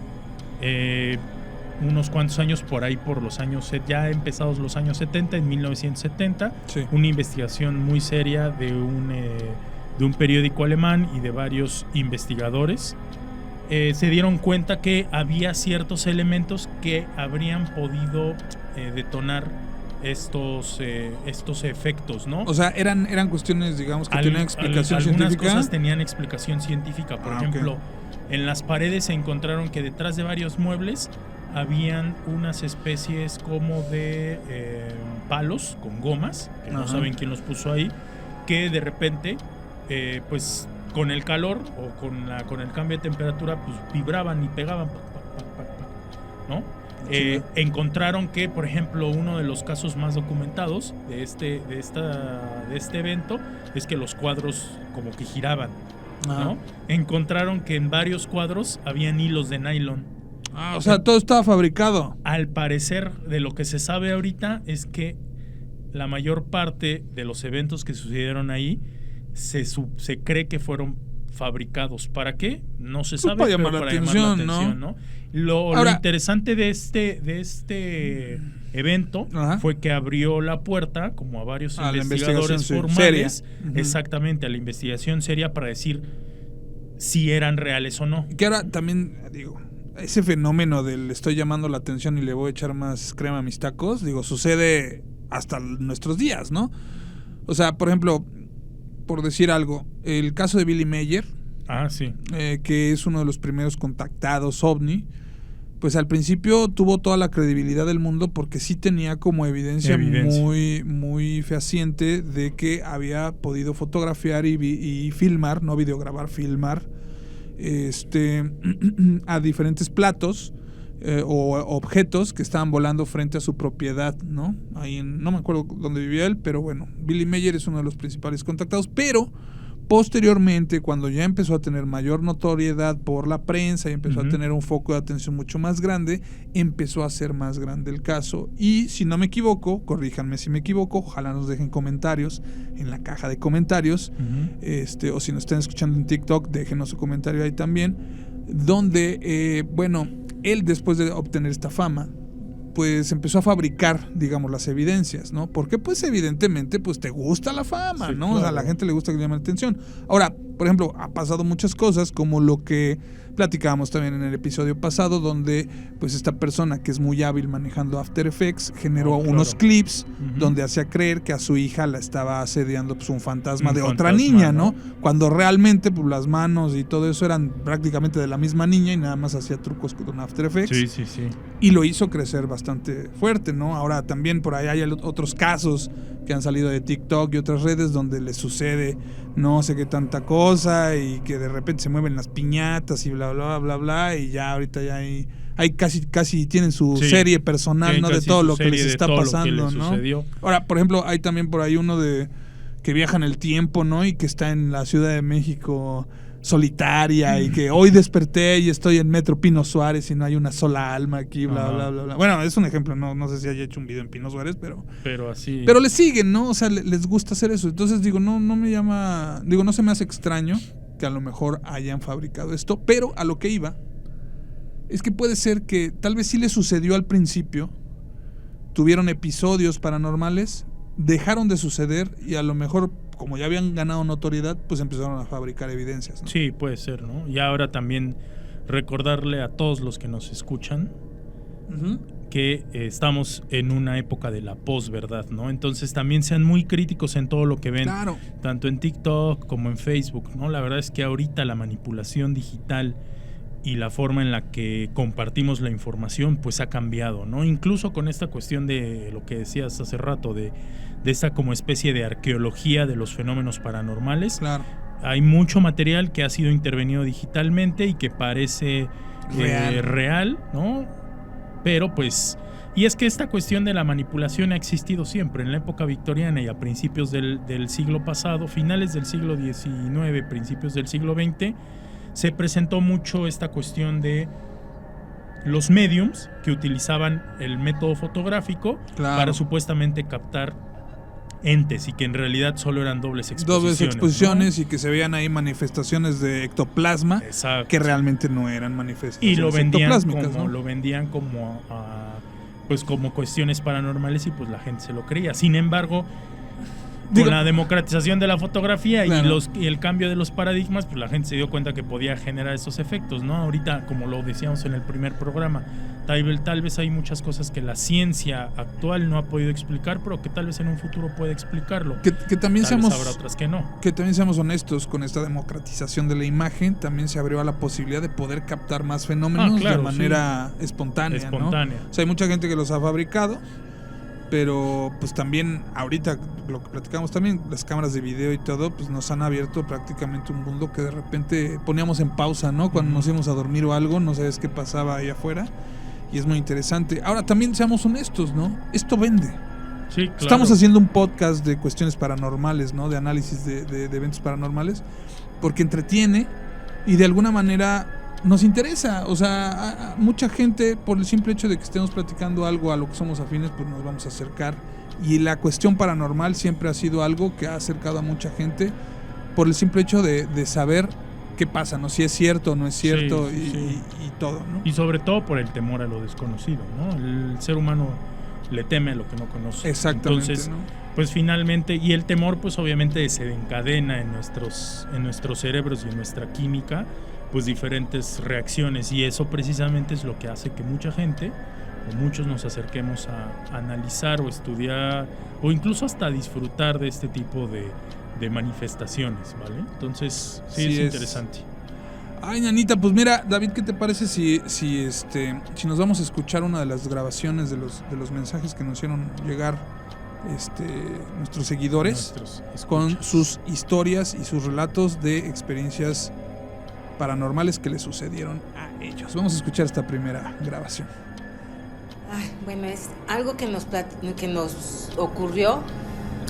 unos cuantos años por ahí, por los años ya empezados los años 70, en 1970, una investigación muy seria de un periódico alemán y de varios investigadores se dieron cuenta que había ciertos elementos que habrían podido detonar estos efectos, ¿no? O sea, eran cuestiones, digamos, que tenían explicación científica. Algunas cosas tenían explicación científica. Por ejemplo, en las paredes se encontraron que detrás de varios muebles habían unas especies como de palos con gomas, que no saben quién los puso ahí, que de repente, pues con el calor o con el cambio de temperatura, pues vibraban y pegaban, ¿no? Encontraron que, por ejemplo, uno de los casos más documentados de este evento es que los cuadros como que giraban, ¿no? Encontraron que en varios cuadros habían hilos de nylon. O sea, todo estaba fabricado. Al parecer, de lo que se sabe ahorita es que la mayor parte de los eventos que sucedieron ahí se cree que fueron fabricados. ¿Para qué? No se sabe, para llamar la atención, ¿no? Lo interesante de este evento fue que abrió la puerta como a varios investigadores formales, exactamente, a la investigación seria para decir si eran reales o no. Que ahora también, digo, ese fenómeno del estoy llamando la atención y le voy a echar más crema a mis tacos, digo, sucede hasta nuestros días, ¿no? O sea, por ejemplo, por decir algo, el caso de Billy Mayer, que es uno de los primeros contactados OVNI, pues al principio tuvo toda la credibilidad del mundo porque sí tenía como evidencia. Muy, muy fehaciente de que había podido fotografiar y filmar, no videograbar, filmar a diferentes platos o objetos que estaban volando frente a su propiedad, ¿no? Ahí no me acuerdo dónde vivía él, pero bueno, Billy Mayer es uno de los principales contactados, pero posteriormente, cuando ya empezó a tener mayor notoriedad por la prensa y empezó a tener un foco de atención mucho más grande, empezó a ser más grande el caso. Y si no me equivoco, corríjanme si me equivoco, ojalá nos dejen comentarios en la caja de comentarios, o si nos están escuchando en TikTok, déjenos su comentario ahí también, donde, él después de obtener esta fama, pues empezó a fabricar, digamos, las evidencias, ¿no? Porque pues evidentemente pues te gusta la fama, ¿no? Claro. O sea, a la gente le gusta que le llame la atención. Ahora, por ejemplo, ha pasado muchas cosas como lo que platicábamos también en el episodio pasado, donde pues esta persona que es muy hábil manejando After Effects generó unos clips donde hacía creer que a su hija la estaba asediando pues un fantasma de otra niña, ¿no? Cuando realmente pues las manos y todo eso eran prácticamente de la misma niña y nada más hacía trucos con After Effects. Sí. Y lo hizo crecer bastante fuerte, ¿no? Ahora también por ahí hay otros casos que han salido de TikTok y otras redes donde les sucede no sé qué tanta cosa y que de repente se mueven las piñatas y bla, bla, bla, bla, y ya ahorita ya hay casi tienen su serie personal, ¿no? De todo lo que les está pasando, ¿no? Sucedió. Ahora, por ejemplo, hay también por ahí uno de que viaja en el tiempo, ¿no? Y que está en la Ciudad de México solitaria y que hoy desperté y estoy en Metro Pino Suárez y no hay una sola alma aquí, bla, bla, bla, bla. Bueno, es un ejemplo, no sé si haya hecho un video en Pino Suárez, pero así. Pero les siguen, ¿no? O sea, les gusta hacer eso. Entonces digo, no me llama, digo, no se me hace extraño que a lo mejor hayan fabricado esto, pero a lo que iba es que puede ser que tal vez sí les sucedió al principio, tuvieron episodios paranormales, dejaron de suceder y a lo mejor, como ya habían ganado notoriedad, pues empezaron a fabricar evidencias, ¿no? Sí, puede ser, ¿no? Y ahora también recordarle a todos los que nos escuchan que estamos en una época de la posverdad, ¿no? Entonces también sean muy críticos en todo lo que ven, claro, tanto en TikTok como en Facebook, ¿no? La verdad es que ahorita la manipulación digital y la forma en la que compartimos la información pues ha cambiado, ¿no? Incluso con esta cuestión de lo que decías hace rato, de esta como especie de arqueología de los fenómenos paranormales. Claro. Hay mucho material que ha sido intervenido digitalmente y que parece real, ¿no? Pero pues... Y es que esta cuestión de la manipulación ha existido siempre, en la época victoriana y a principios del siglo pasado, finales del siglo XIX, principios del siglo XX, se presentó mucho esta cuestión de los mediums que utilizaban el método fotográfico para supuestamente captar entes y que en realidad solo eran dobles exposiciones, ¿no? Y que se veían ahí manifestaciones de ectoplasma. Exacto. Que realmente no eran manifestaciones y lo vendían ectoplásmicas, como, ¿no? Lo vendían como pues como cuestiones paranormales y pues la gente se lo creía. Sin embargo, con la democratización de la fotografía, claro, y el cambio de los paradigmas, pues la gente se dio cuenta que podía generar esos efectos, ¿no? Ahorita, como lo decíamos en el primer programa, tal vez hay muchas cosas que la ciencia actual no ha podido explicar, pero que tal vez en un futuro puede explicarlo. Que también tal vez habrá otras que no. Que también seamos honestos, con esta democratización de la imagen, también se abrió a la posibilidad de poder captar más fenómenos de manera espontánea, ¿no? O sea, hay mucha gente que los ha fabricado, pero pues también ahorita lo que platicamos también, las cámaras de video y todo, pues nos han abierto prácticamente un mundo que de repente poníamos en pausa, ¿no? Cuando nos íbamos a dormir o algo, no sabes qué pasaba ahí afuera, y es muy interesante. Ahora también seamos honestos, ¿no? Esto vende. Sí, claro. Estamos haciendo un podcast de cuestiones paranormales, ¿no? De análisis de eventos paranormales, porque entretiene y de alguna manera nos interesa. O sea, a mucha gente, por el simple hecho de que estemos platicando algo a lo que somos afines, pues nos vamos a acercar. Y la cuestión paranormal siempre ha sido algo que ha acercado a mucha gente por el simple hecho de saber qué pasa, ¿no? Si es cierto o no es cierto, y todo, ¿no? Y sobre todo por el temor a lo desconocido, ¿no? El ser humano le teme a lo que no conoce. Exactamente. Entonces, ¿no? Pues finalmente, y el temor pues obviamente se encadena en nuestros cerebros y en nuestra química, pues diferentes reacciones, y eso precisamente es lo que hace que mucha gente o muchos nos acerquemos a analizar o estudiar o incluso hasta disfrutar de este tipo de manifestaciones, ¿vale? Entonces, sí es interesante. Ay, ñanita, pues mira, David, ¿qué te parece si nos vamos a escuchar una de las grabaciones de los mensajes que nos hicieron llegar nuestros seguidores con sus historias y sus relatos de experiencias paranormales que le sucedieron a ellos? Vamos a escuchar esta primera grabación. Ay, bueno, es algo que nos ocurrió.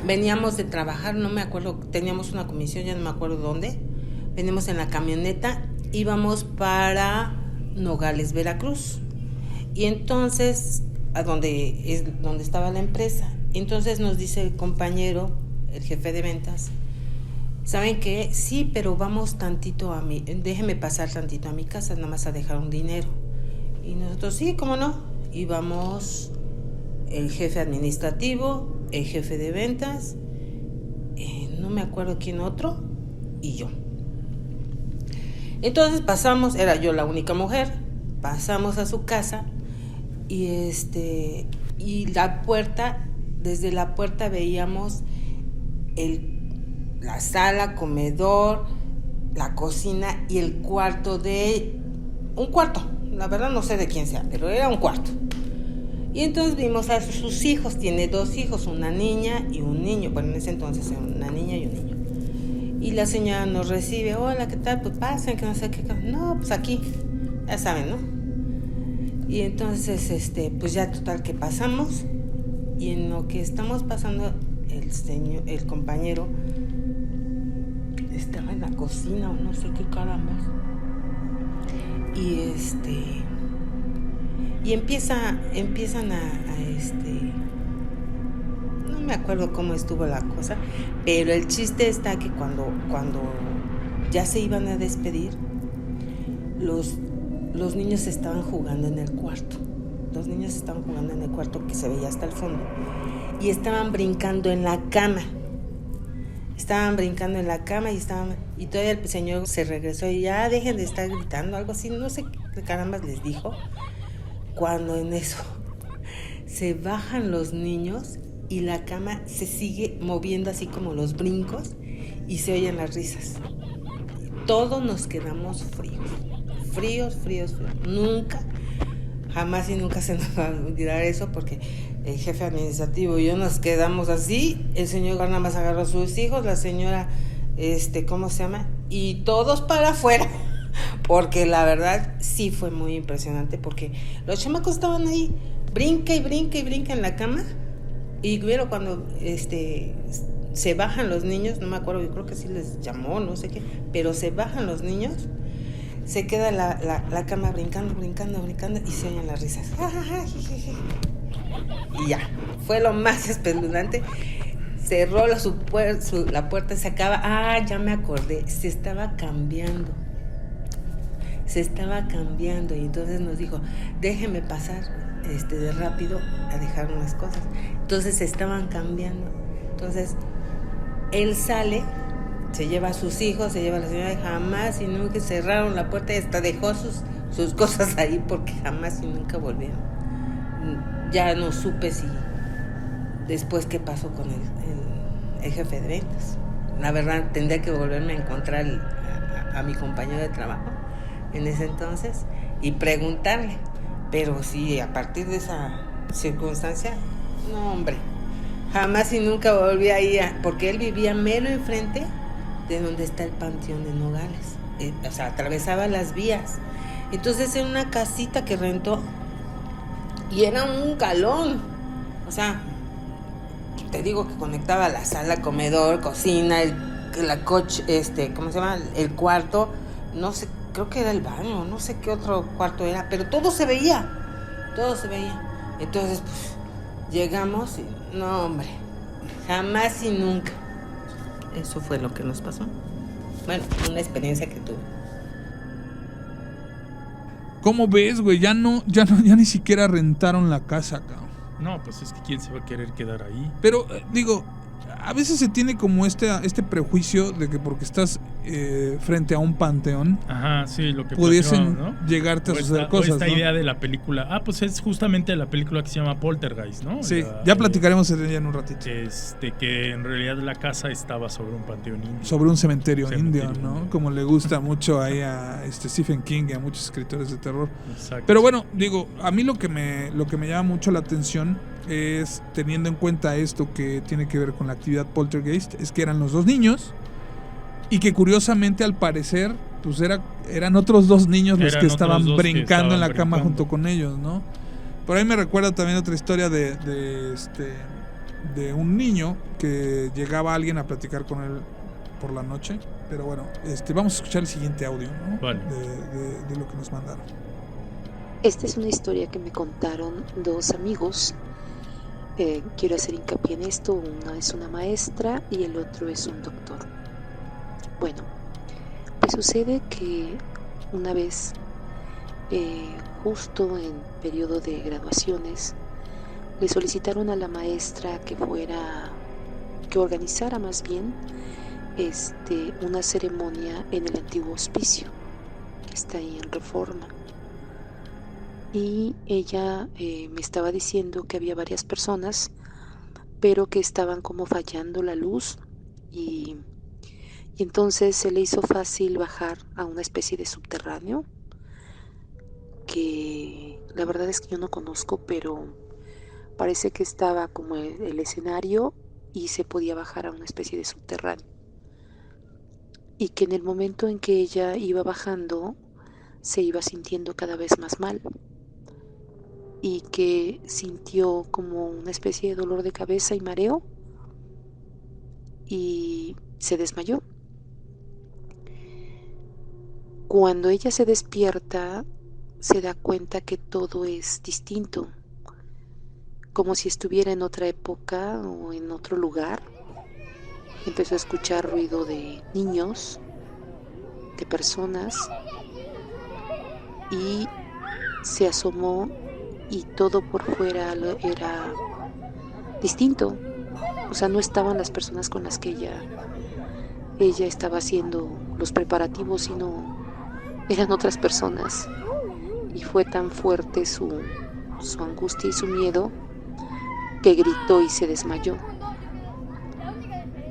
Veníamos de trabajar, no me acuerdo, teníamos una comisión, ya no me acuerdo dónde. Venimos en la camioneta, íbamos para Nogales, Veracruz. Y entonces, a donde estaba la empresa. Entonces nos dice el compañero, el jefe de ventas, ¿saben qué? Sí, pero vamos tantito déjeme pasar tantito a mi casa, nada más a dejar un dinero. Y nosotros, sí, ¿cómo no? Íbamos el jefe administrativo, el jefe de ventas, no me acuerdo quién otro, y yo. Entonces pasamos, era yo la única mujer, pasamos a su casa y la puerta, desde la puerta veíamos la sala, comedor, la cocina y el cuarto un cuarto, la verdad no sé de quién sea, pero era un cuarto. Y entonces vimos a sus hijos, tiene 2 hijos, una niña y un niño. Bueno, en ese entonces era una niña y un niño. Y la señora nos recibe, hola, ¿qué tal? Pues pasen, que no sé qué. No, pues aquí, ya saben, ¿no? Y entonces, pues ya total que pasamos. Y en lo que estamos pasando, el compañero estaba en la cocina o no sé qué carambas. Y empiezan a no me acuerdo cómo estuvo la cosa, pero el chiste está que cuando ya se iban a despedir, los niños estaban jugando en el cuarto. Los niños estaban jugando en el cuarto que se veía hasta el fondo. Y estaban brincando en la cama. Y todavía el señor se regresó y ya dejen de estar gritando, algo así, no sé qué carambas les dijo. Cuando en eso se bajan los niños y la cama se sigue moviendo así como los brincos y se oyen las risas. Todos nos quedamos fríos. Jamás y nunca se nos va a olvidar eso, porque el jefe administrativo y yo nos quedamos así. El señor nada más agarró a sus hijos, la señora, ¿cómo se llama? Y todos para afuera. Porque la verdad sí fue muy impresionante, porque los chamacos estaban ahí, brinca en la cama. Y vieron cuando se bajan los niños, no me acuerdo, yo creo que sí les llamó, no sé qué, pero se bajan los niños, se queda la cama brincando y se oyen las risas. Y ya, fue lo más espeluznante. Cerró la puerta y se acaba. Ya me acordé, se estaba cambiando y entonces nos dijo, déjeme pasar de rápido a dejar unas cosas. Entonces se estaban cambiando. Entonces él sale, se lleva a sus hijos, se lleva a la señora, y jamás y nunca cerraron la puerta y hasta dejó sus cosas ahí, porque jamás y nunca volvieron. Ya no supe si después qué pasó con el jefe de ventas. La verdad tendría que volverme a encontrar a mi compañero de trabajo en ese entonces y preguntarle, pero sí, a partir de esa circunstancia, no, hombre, jamás y nunca volví ahí, porque él vivía mero enfrente de donde está el Panteón de Nogales, o sea, atravesaba las vías. Entonces era una casita que rentó y era un galón, o sea, te digo que conectaba la sala, comedor, cocina, ¿cómo se llama? El cuarto, no sé, creo que era el baño, no sé qué otro cuarto era, pero todo se veía. Entonces, pues, llegamos y, no, hombre, jamás y nunca. Eso fue lo que nos pasó. Bueno, una experiencia que tuve. ¿Cómo ves, güey? Ya ni siquiera rentaron la casa, cabrón. No, pues es que quién se va a querer quedar ahí. Pero, digo, a veces se tiene como este prejuicio de que porque estás frente a un panteón, ajá, sí, lo que pudiesen, ¿no? llegarte a suceder cosas, esta ¿no? idea de la película. Pues es justamente la película que se llama Poltergeist, ¿no? Sí, ya platicaremos de ella en un ratito. Que en realidad la casa estaba sobre un panteón indio. Sobre un cementerio indio, ¿no? Como le gusta mucho ahí a Stephen King y a muchos escritores de terror. Exacto. Pero bueno, digo, a mí lo que me llama mucho la atención es, teniendo en cuenta esto que tiene que ver con la actividad poltergeist, es que eran los 2 niños y que curiosamente al parecer pues eran otros 2 niños los que estaban brincando en la cama junto con ellos, ¿no? Por ahí me recuerda también otra historia de un niño que llegaba alguien a platicar con él por la noche, pero bueno, vamos a escuchar el siguiente audio, ¿no? Vale. De lo que nos mandaron. Esta es una historia que me contaron 2 amigos. Quiero hacer hincapié en esto. Una es una maestra y el otro es un doctor. Bueno, pues sucede que una vez, justo en periodo de graduaciones, le solicitaron a la maestra que organizara más bien una ceremonia en el antiguo hospicio que está ahí en Reforma. Y ella me estaba diciendo que había varias personas, pero que estaban como fallando la luz y entonces se le hizo fácil bajar a una especie de subterráneo que la verdad es que yo no conozco, pero Parece que estaba como el escenario y se podía bajar a una especie de subterráneo. Y que en el momento en que ella iba bajando, se iba sintiendo cada vez más mal. Y que sintió como una especie de dolor de cabeza y mareo y se desmayó. Cuando ella se despierta, se da cuenta que todo es distinto, como si estuviera en otra época o en otro lugar. Empezó a escuchar ruido de niños, de personas, y se asomó y todo por fuera era distinto. O sea, no estaban las personas con las que ella estaba haciendo los preparativos, sino eran otras personas. Y fue tan fuerte su angustia y su miedo que gritó y se desmayó.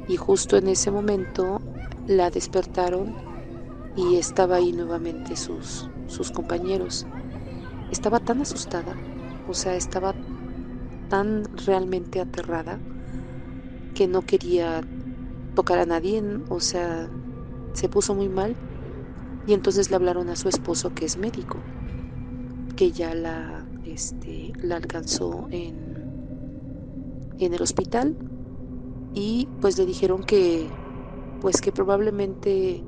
Y justo en ese momento la despertaron y estaba ahí nuevamente sus compañeros. Estaba tan asustada, o sea, estaba tan realmente aterrada que no quería tocar a nadie, o sea, se puso muy mal. Y entonces le hablaron a su esposo, que es médico, que ya la alcanzó en el hospital, y pues le dijeron que probablemente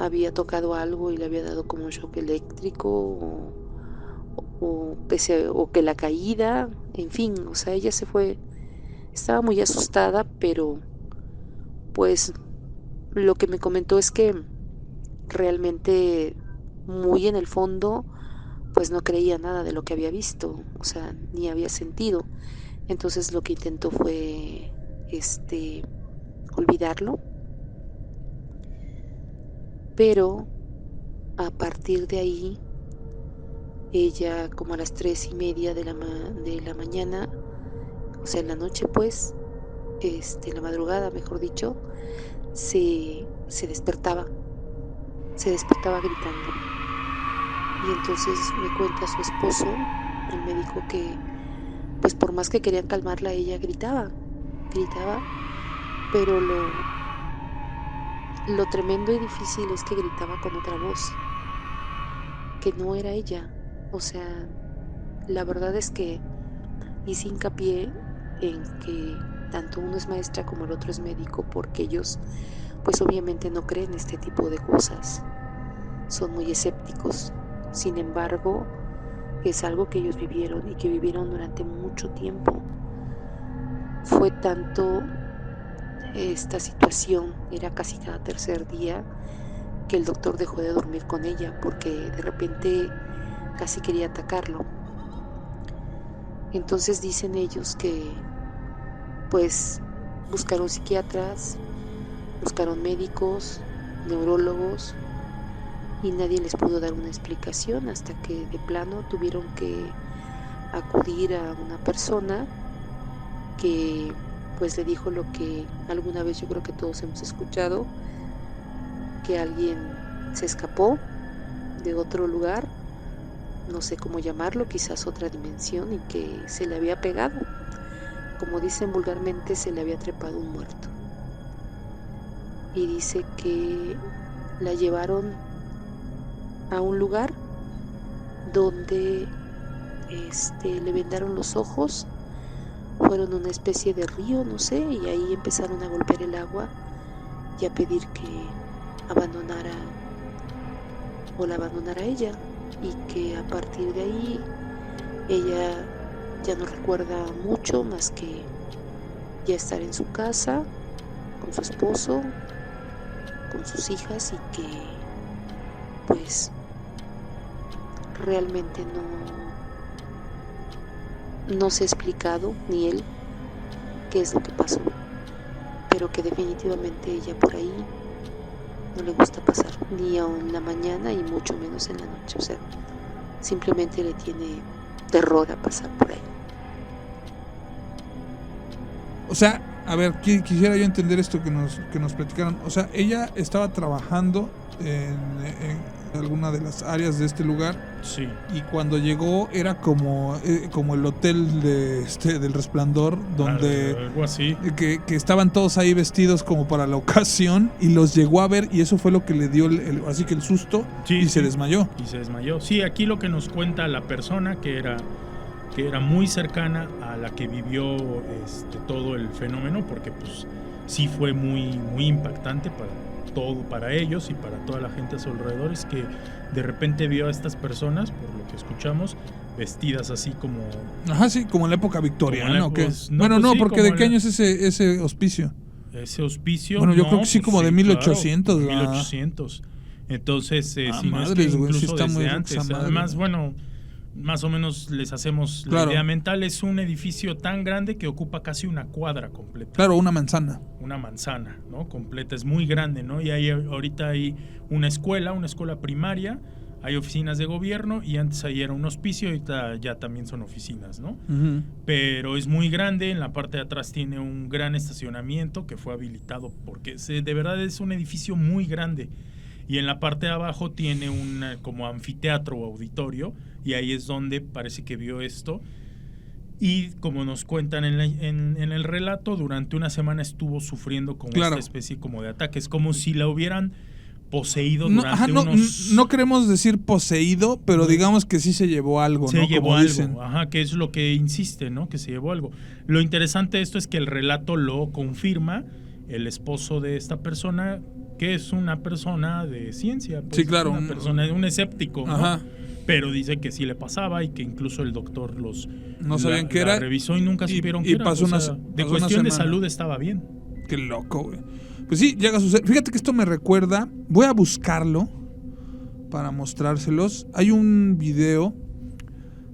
había tocado algo y le había dado como un shock eléctrico o que la caída, en fin, o sea, ella se fue, estaba muy asustada, pero pues lo que me comentó es que realmente muy en el fondo pues no creía nada de lo que había visto, o sea, ni había sentido. Entonces lo que intentó fue olvidarlo, pero a partir de ahí ella, como a las 3:30 de la mañana, o sea, en la noche, pues, en la madrugada, mejor dicho, se despertaba gritando. Y entonces me cuenta su esposo, el médico, que pues por más que querían calmarla, ella gritaba, pero lo tremendo y difícil es que gritaba con otra voz, que no era ella. O sea, la verdad es que hice hincapié en que tanto uno es maestra como el otro es médico, porque ellos pues obviamente no creen este tipo de cosas, son muy escépticos. Sin embargo, es algo que ellos vivieron y que vivieron durante mucho tiempo. Fue tanto esta situación, era casi cada tercer día, que el doctor dejó de dormir con ella porque de repente casi quería atacarlo. Entonces dicen ellos que pues buscaron psiquiatras, buscaron médicos, neurólogos, y nadie les pudo dar una explicación hasta que de plano tuvieron que acudir a una persona que pues le dijo lo que alguna vez yo creo que todos hemos escuchado, que alguien se escapó de otro lugar, no sé cómo llamarlo, quizás otra dimensión, y que se le había pegado, como dicen vulgarmente, se le había trepado un muerto. Y dice que la llevaron a un lugar donde le vendaron los ojos, fueron a una especie de río, no sé, y ahí empezaron a golpear el agua y a pedir que abandonara o la abandonara ella, y que a partir de ahí ella ya no recuerda mucho más que ya estar en su casa con su esposo, con sus hijas, y que pues realmente no se ha explicado ni él qué es lo que pasó, pero que definitivamente ella por ahí no le gusta pasar ni en la mañana y mucho menos en la noche. O sea, simplemente le tiene terror a pasar por ahí. O sea, a ver, quisiera yo entender esto que nos platicaron. O sea, ella estaba trabajando alguna de las áreas de este lugar. Sí. Y cuando llegó era como el hotel del Resplandor, donde algo así. Que estaban todos ahí vestidos como para la ocasión, y los llegó a ver, y eso fue lo que le dio así que el susto, sí, y se desmayó. Y se desmayó. Sí, aquí lo que nos cuenta la persona que era muy cercana a la que vivió todo el fenómeno, porque pues sí fue muy, muy impactante para ellos y para toda la gente a su alrededor, es que de repente vio a estas personas, por lo que escuchamos, vestidas así como... Ajá, sí, como en la época victoriana, ¿o qué? Pues, bueno, pues, no, sí, porque ¿de qué año es ese hospicio? Ese hospicio... Bueno, yo creo que sí, pues, como de 1800. Claro, 1800. Entonces, si madres, no es que güey, sí incluso está muy desde antes. madre. Además, bueno, más o menos les hacemos claro. La idea mental. Es un edificio tan grande que ocupa casi una cuadra completa. Claro, una manzana, ¿no? Completa, es muy grande, ¿no? Y ahorita hay una escuela primaria, hay oficinas de gobierno, y antes ahí era un hospicio, y ahorita ya también son oficinas, ¿no? Uh-huh. Pero es muy grande, en la parte de atrás tiene un gran estacionamiento que fue habilitado, porque de verdad es un edificio muy grande. Y en la parte de abajo tiene un como anfiteatro o auditorio, y ahí es donde parece que vio esto. Y como nos cuentan en el relato, durante una semana estuvo sufriendo como esta especie como de ataques, como si la hubieran poseído durante no queremos decir poseído, pero digamos que sí se llevó algo, se ¿no? llevó como algo, dicen. ajá, que es lo que insiste, ¿no? Que se llevó algo. Lo interesante de esto es que el relato lo confirma el esposo de esta persona, que es una persona de ciencia, pues, sí, claro, un escéptico, ¿no? Ajá. Pero dice que sí le pasaba, y que incluso el doctor no sabían qué era, revisó y nunca supieron qué era. Pasó de cuestión de salud estaba bien. Qué loco, güey. Pues sí, llega a suceder. Fíjate que esto me recuerda, voy a buscarlo para mostrárselos. Hay un video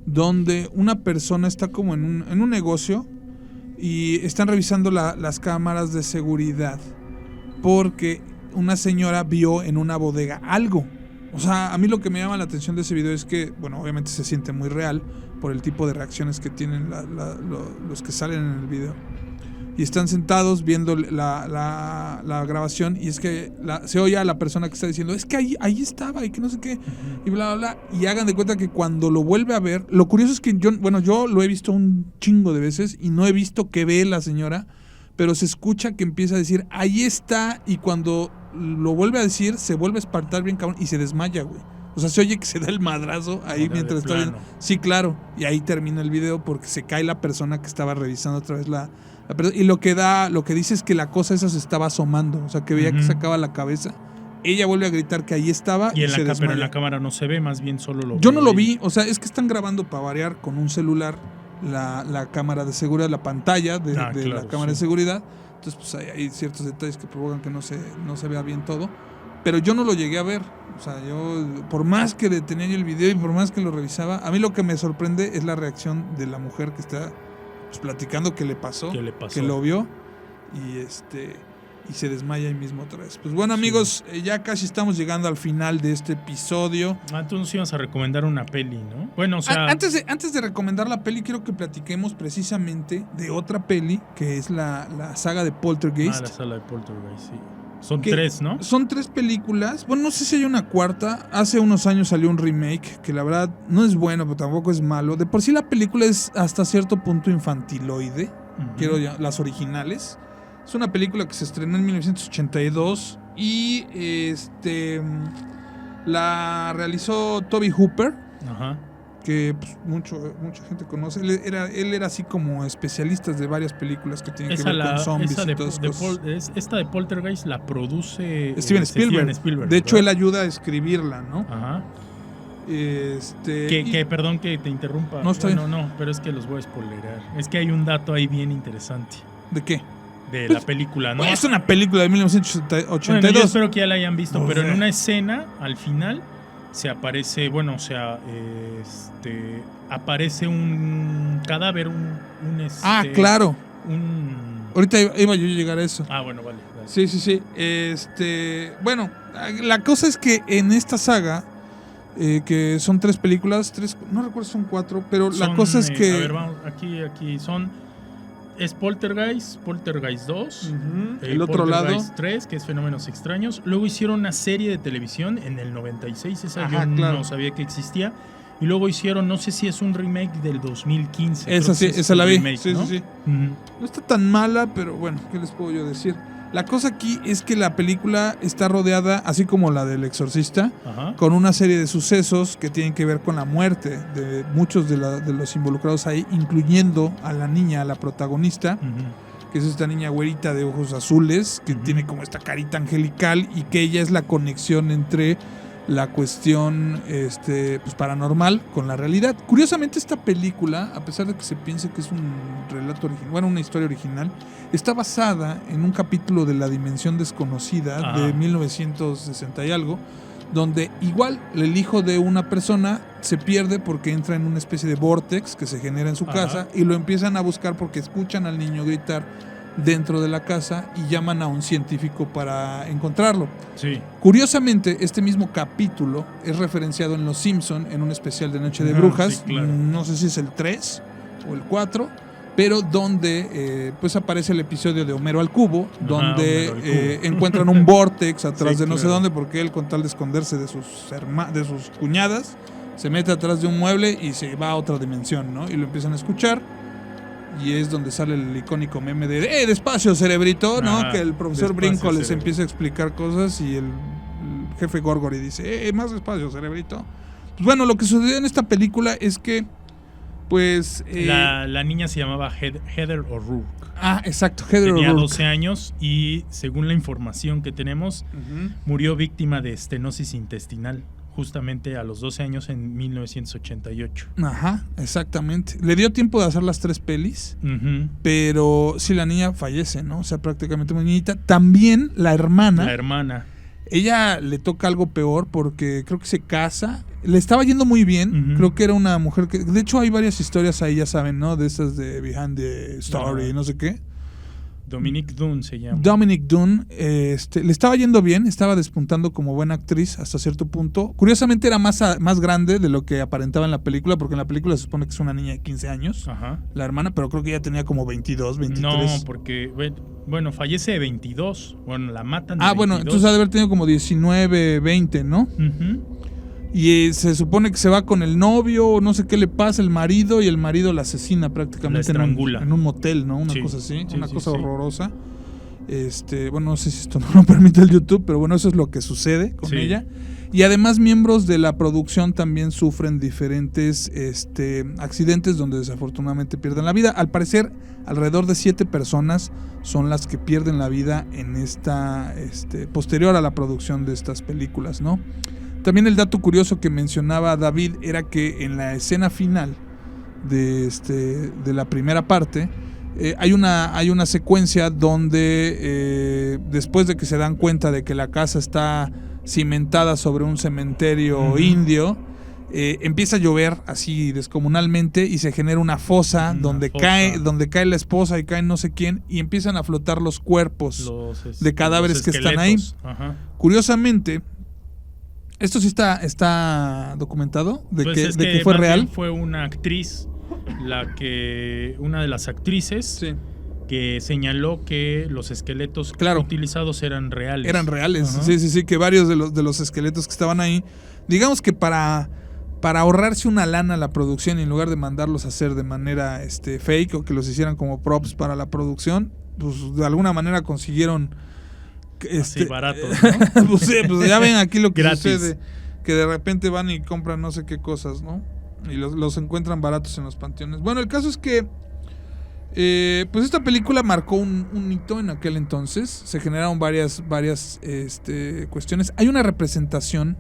donde una persona está como en un negocio, y están revisando las cámaras de seguridad, porque una señora vio en una bodega algo. O sea, a mí lo que me llama la atención de ese video es que, bueno, obviamente se siente muy real por el tipo de reacciones que tienen los que salen en el video. Y están sentados viendo la grabación, y es que se oye a la persona que está diciendo, es que ahí estaba, y que no sé qué, y bla, bla, bla. Y hagan de cuenta que cuando lo vuelve a ver, lo curioso es que yo lo he visto un chingo de veces, y no he visto que ve la señora, pero se escucha que empieza a decir, ahí está, y cuando lo vuelve a decir, se vuelve a espantar bien cabrón, y se desmaya, güey. O sea, se oye que se da el madrazo ahí mientras está viendo. Sí, claro. Y ahí termina el video, porque se cae la persona que estaba revisando otra vez y lo que dice es que la cosa esa se estaba asomando. O sea, que veía que sacaba la cabeza. Ella vuelve a gritar que ahí estaba, y se desmaya. Pero en la cámara no se ve, más bien solo lo Yo no lo vi. O sea, es que están grabando, para variar, con un celular la cámara de seguridad, la pantalla de la cámara de seguridad. Entonces, pues hay ciertos detalles que provocan que no se vea bien todo. Pero yo no lo llegué a ver. O sea, yo, por más que detenía el video y por más que lo revisaba, a mí lo que me sorprende es la reacción de la mujer que está, pues, platicando que le pasó, que lo vio, y se desmaya ahí mismo otra vez. Pues bueno, amigos, ya casi estamos llegando al final de este episodio. Entonces íbamos a recomendar una peli, ¿no? Bueno, o sea... Antes de recomendar la peli, quiero que platiquemos precisamente de otra peli, que es la saga de Poltergeist. La saga de Poltergeist, sí. Son 3, ¿no? Son 3 películas. Bueno, no sé si hay una cuarta. Hace unos años salió un remake que la verdad no es bueno, pero tampoco es malo. De por sí la película es hasta cierto punto infantiloide. Las originales. Es una película que se estrenó en 1982 y la realizó Toby Hooper. Ajá. Que pues, mucha gente conoce. Él era así como especialista de varias películas que tienen que ver con zombies y todas cosas. Esta de Poltergeist la produce Steven Spielberg. De hecho, él ayuda a escribirla, ¿no? Ajá. Perdón que te interrumpa. No, pero es que los voy a spoilerar. Es que hay un dato ahí bien interesante. ¿De qué? De la película, ¿no? Es una película de 1982. Bueno, yo espero que ya la hayan visto, pero en una escena, al final, se aparece, aparece un cadáver, claro. Ahorita iba yo a llegar a eso. Bueno, vale. Sí. Bueno, la cosa es que en esta saga, que son 3 películas, no recuerdo si son 4, pero la cosa es que... A ver, vamos, aquí son... Es Poltergeist 2, El otro Poltergeist lado 3, que es Fenómenos Extraños. Luego hicieron una serie de televisión en el 96, esa yo no sabía que existía. Y luego hicieron, no sé si es un remake del 2015. Esa sí, esa la vi. Remake, sí, ¿no? sí. No está tan mala, pero bueno, ¿qué les puedo yo decir? La cosa aquí es que la película está rodeada, así como la del Exorcista, con una serie de sucesos que tienen que ver con la muerte de muchos de los involucrados ahí, incluyendo a la niña, a la protagonista, que es esta niña güerita de ojos azules, que tiene como esta carita angelical y que ella es la conexión entre la cuestión pues paranormal con la realidad. Curiosamente, esta película, a pesar de que se piense que es un relato original, bueno, una historia original, está basada en un capítulo de La Dimensión Desconocida de 1960 y algo, donde igual el hijo de una persona se pierde porque entra en una especie de vórtex que se genera en su casa y lo empiezan a buscar porque escuchan al niño gritar dentro de la casa y llaman a un científico para encontrarlo. Sí. Curiosamente, este mismo capítulo es referenciado en Los Simpson en un especial de Noche de Brujas, sí, claro. No sé si es el 3 o el 4, pero donde pues aparece el episodio de Homero al Cubo, donde encuentran un vórtex atrás de no sé dónde, porque él, con tal de esconderse de sus cuñadas, se mete atrás de un mueble y se va a otra dimensión, ¿no? Y lo empiezan a escuchar. Y es donde sale el icónico meme de despacio, cerebrito, ¿no? Que el profesor Brinco les empieza a explicar cosas y el jefe Gorgory dice, más despacio, cerebrito. Pues bueno, lo que sucedió en esta película es que, pues... la niña se llamaba Heather O'Rourke. Exacto, Heather O'Rourke. Tenía 12 años y, según la información que tenemos, murió víctima de estenosis intestinal. Justamente a los 12 años en 1988. Exactamente. Le dio tiempo de hacer las 3 pelis, pero sí, la niña fallece, ¿no? O sea, prácticamente muy niñita. También la hermana. Ella le toca algo peor porque creo que se casa. Le estaba yendo muy bien. Creo que era una mujer que... De hecho, hay varias historias ahí, ya saben, ¿no? De esas de Behind the Story, no sé qué. Dominique Dunne se llama. Dominique Dunne, le estaba yendo bien, estaba despuntando como buena actriz hasta cierto punto. Curiosamente era más grande de lo que aparentaba en la película, porque en la película se supone que es una niña de 15 años, la hermana, pero creo que ella tenía como 22, 23. No, porque, bueno, fallece de 22, bueno, la matan de 22. Bueno, entonces ha de haber tenido como 19, 20, ¿no? Y se supone que se va con el novio, o no sé qué le pasa, el marido, y el marido la asesina prácticamente en un motel, ¿no? Una cosa así, una cosa horrorosa. Bueno, no sé si esto no lo permite el YouTube, pero bueno, eso es lo que sucede con ella. Y además, miembros de la producción también sufren diferentes accidentes donde desafortunadamente pierden la vida. Al parecer, alrededor de 7 personas son las que pierden la vida en esta posterior a la producción de estas películas, ¿no? También el dato curioso que mencionaba David era que en la escena final de la primera parte hay una secuencia donde después de que se dan cuenta de que la casa está cimentada sobre un cementerio indio, empieza a llover así descomunalmente y se genera una fosa donde cae la esposa y cae no sé quién, y empiezan a flotar los cuerpos de cadáveres que están ahí. Curiosamente, esto sí está documentado de que fue real. Fue una actriz, una de las actrices, que señaló que los esqueletos utilizados eran reales. Eran reales, sí, que varios de los esqueletos que estaban ahí, digamos que para ahorrarse una lana a la producción, y en lugar de mandarlos a hacer de manera fake, o que los hicieran como props para la producción, pues de alguna manera consiguieron así baratos, ¿no? pues ya ven aquí lo que sucede, que de repente van y compran no sé qué cosas, ¿no? Y los encuentran baratos en los panteones. Bueno, el caso es que pues esta película marcó un hito en aquel entonces. Se generaron varias cuestiones. Hay una representación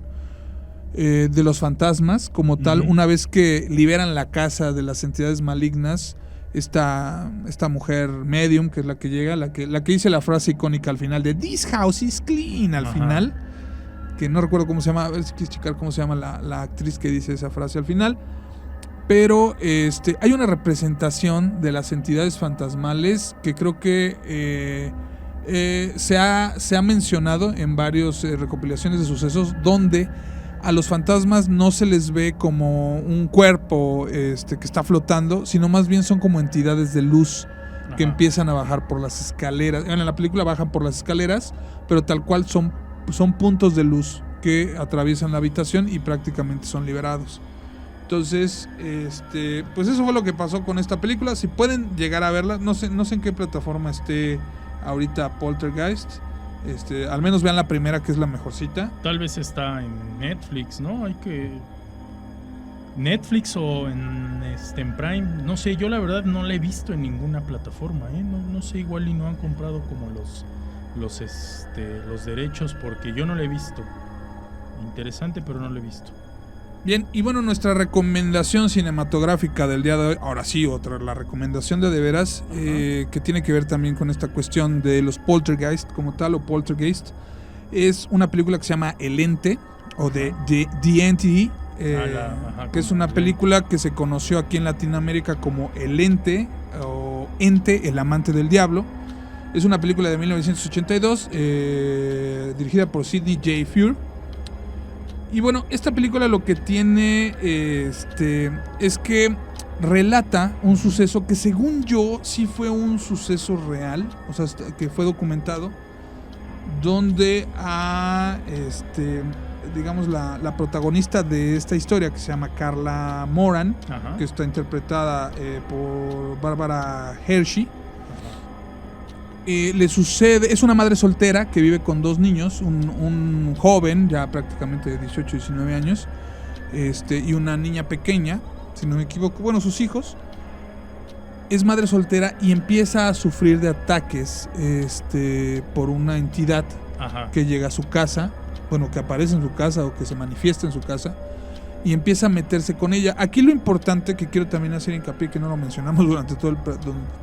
de los fantasmas como tal, una vez que liberan la casa de las entidades malignas. Esta mujer medium, que es la que llega, la que dice la frase icónica al final de "This house is clean", al final, que no recuerdo cómo se llama, a ver si quieres checar cómo se llama la actriz que dice esa frase al final, pero hay una representación de las entidades fantasmales que creo que se ha mencionado en varias recopilaciones de sucesos, donde a los fantasmas no se les ve como un cuerpo que está flotando, sino más bien son como entidades de luz que empiezan a bajar por las escaleras. En la película bajan por las escaleras, pero tal cual son puntos de luz que atraviesan la habitación y prácticamente son liberados. Entonces, pues eso fue lo que pasó con esta película. Si pueden llegar a verla, no sé en qué plataforma esté ahorita Poltergeist. Al menos vean la primera, que es la mejorcita. Tal vez está en Netflix, ¿no? Hay que... Netflix o en Prime, no sé, yo la verdad no la he visto en ninguna plataforma, no sé, igual y no han comprado como los derechos, porque yo no la he visto. Interesante, pero no la he visto. Bien, y bueno, nuestra recomendación cinematográfica del día de hoy, ahora sí, la recomendación de veras, que tiene que ver también con esta cuestión de los poltergeist como tal, o poltergeist, es una película que se llama El Ente, o The Entity, que es una película que se conoció aquí en Latinoamérica como El Ente, o Ente, el amante del diablo. Es una película de 1982, dirigida por Sidney J. Fuhr. Y bueno, esta película lo que tiene es que relata un suceso que, según yo, sí fue un suceso real, o sea, que fue documentado, donde digamos, la protagonista de esta historia, que se llama Carla Moran, que está interpretada por Barbara Hershey, le sucede, es una madre soltera que vive con 2 niños, un joven ya prácticamente de 18, 19 años, y una niña pequeña, si no me equivoco, bueno, sus hijos. Es madre soltera y empieza a sufrir de ataques por una entidad que llega a su casa, bueno, que aparece en su casa o que se manifiesta en su casa, y empieza a meterse con ella. Aquí lo importante que quiero también hacer hincapié, que no lo mencionamos durante todo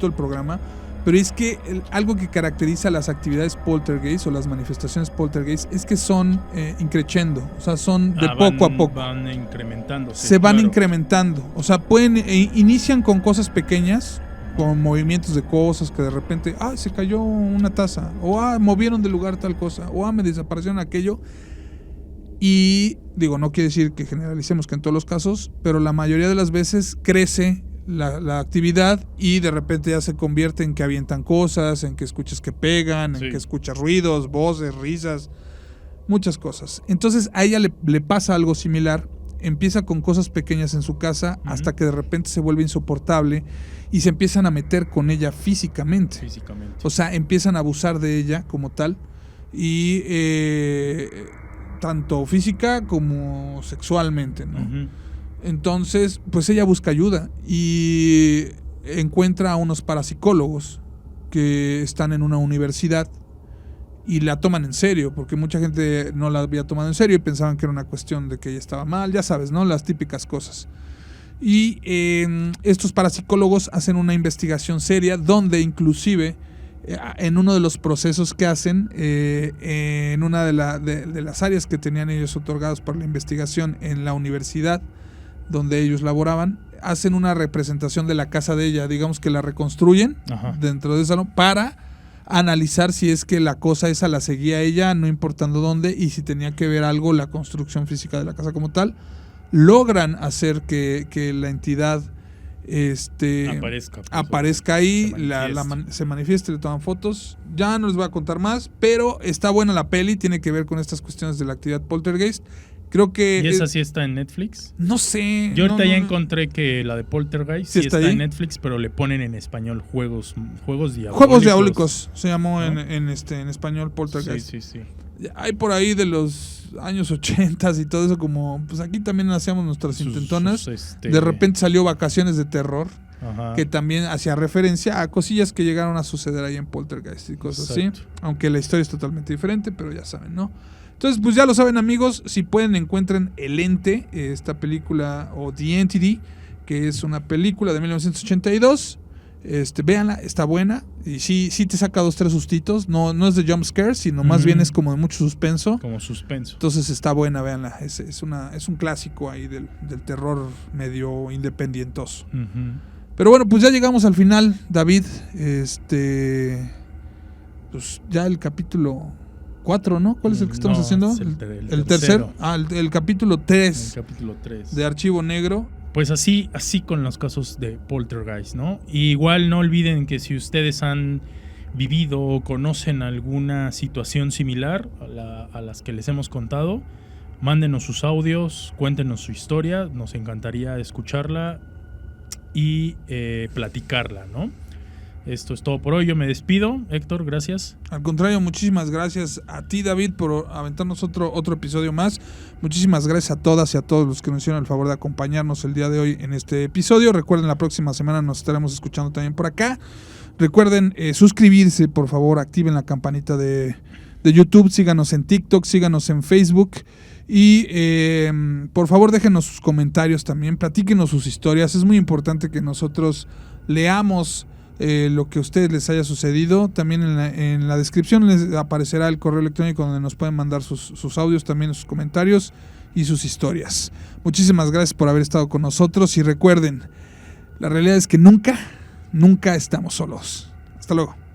el programa, pero es que algo que caracteriza las actividades poltergeist o las manifestaciones poltergeist es que son increchendo, o sea, son de poco a poco. Van incrementándose. Se van incrementando, o sea, inician con cosas pequeñas, con movimientos de cosas que de repente, se cayó una taza, o movieron de lugar tal cosa, o me desaparecieron aquello. Y digo, no quiere decir que generalicemos que en todos los casos, pero la mayoría de las veces crece la actividad y de repente ya se convierte en que avientan cosas, en que escuchas que pegan, en que escuchas ruidos, voces, risas, muchas cosas. Entonces a ella le pasa algo similar. Empieza con cosas pequeñas en su casa hasta que de repente se vuelve insoportable y se empiezan a meter con ella físicamente. O sea, empiezan a abusar de ella como tal, y tanto física como sexualmente, ¿no? Entonces, pues ella busca ayuda y encuentra a unos parapsicólogos que están en una universidad y la toman en serio, porque mucha gente no la había tomado en serio y pensaban que era una cuestión de que ella estaba mal, ya sabes, ¿no? Las típicas cosas. Y estos parapsicólogos hacen una investigación seria, donde inclusive en uno de los procesos que hacen, en una de las áreas que tenían ellos otorgados por la investigación en la universidad donde ellos laboraban, hacen una representación de la casa de ella, digamos que la reconstruyen dentro de ese salón para analizar si es que la cosa esa la seguía ella, no importando dónde, y si tenía que ver algo la construcción física de la casa como tal. Logran hacer que la entidad aparezca ahí, se manifieste, le toman fotos. Ya no les voy a contar más, pero está buena la peli, tiene que ver con estas cuestiones de la actividad poltergeist. Creo que... ¿Y esa sí está en Netflix? No sé. Yo ahorita ya encontré que la de Poltergeist sí está en Netflix, pero le ponen en español Juegos Diabólicos. Juegos Diabólicos se llamó, ¿no? en español Poltergeist. Sí. Hay por ahí de los años 80 y todo eso, como pues aquí también hacíamos nuestras intentonas. De repente salió Vacaciones de Terror, que también hacía referencia a cosillas que llegaron a suceder ahí en Poltergeist y cosas así. Aunque la historia es totalmente diferente, pero ya saben, ¿no? Entonces, pues ya lo saben, amigos, si pueden encuentren El Ente, esta película, o The Entity, que es una película de 1982. Véanla, está buena y sí te saca 2-3 sustitos. No es de jump scare, sino más bien es como de mucho suspenso. Como suspenso. Entonces está buena, véanla. Es un clásico ahí del terror medio independientoso. Pero bueno, pues ya llegamos al final, David. Pues ya el capítulo 4, ¿no? ¿Cuál es el que estamos haciendo? El tercero. El capítulo 3. El capítulo 3. De Archivo Negro. pues así con los casos de poltergeist, ¿no? Y igual no olviden que si ustedes han vivido o conocen alguna situación similar a las que les hemos contado, mándenos sus audios, cuéntenos su historia, nos encantaría escucharla y platicarla, ¿no? Esto es todo por hoy, yo me despido. Héctor, gracias. Al contrario, muchísimas gracias a ti, David, por aventarnos otro episodio más. Muchísimas gracias a todas y a todos los que nos hicieron el favor de acompañarnos el día de hoy en este episodio. Recuerden, la próxima semana nos estaremos escuchando también por acá. Recuerden suscribirse, por favor, activen la campanita de YouTube, síganos en TikTok, síganos en Facebook y por favor déjenos sus comentarios también, platíquenos sus historias. Es muy importante que nosotros leamos lo que a ustedes les haya sucedido. También en la descripción les aparecerá el correo electrónico donde nos pueden mandar sus audios, también sus comentarios y sus historias. Muchísimas gracias por haber estado con nosotros y recuerden, la realidad es que nunca estamos solos. Hasta luego.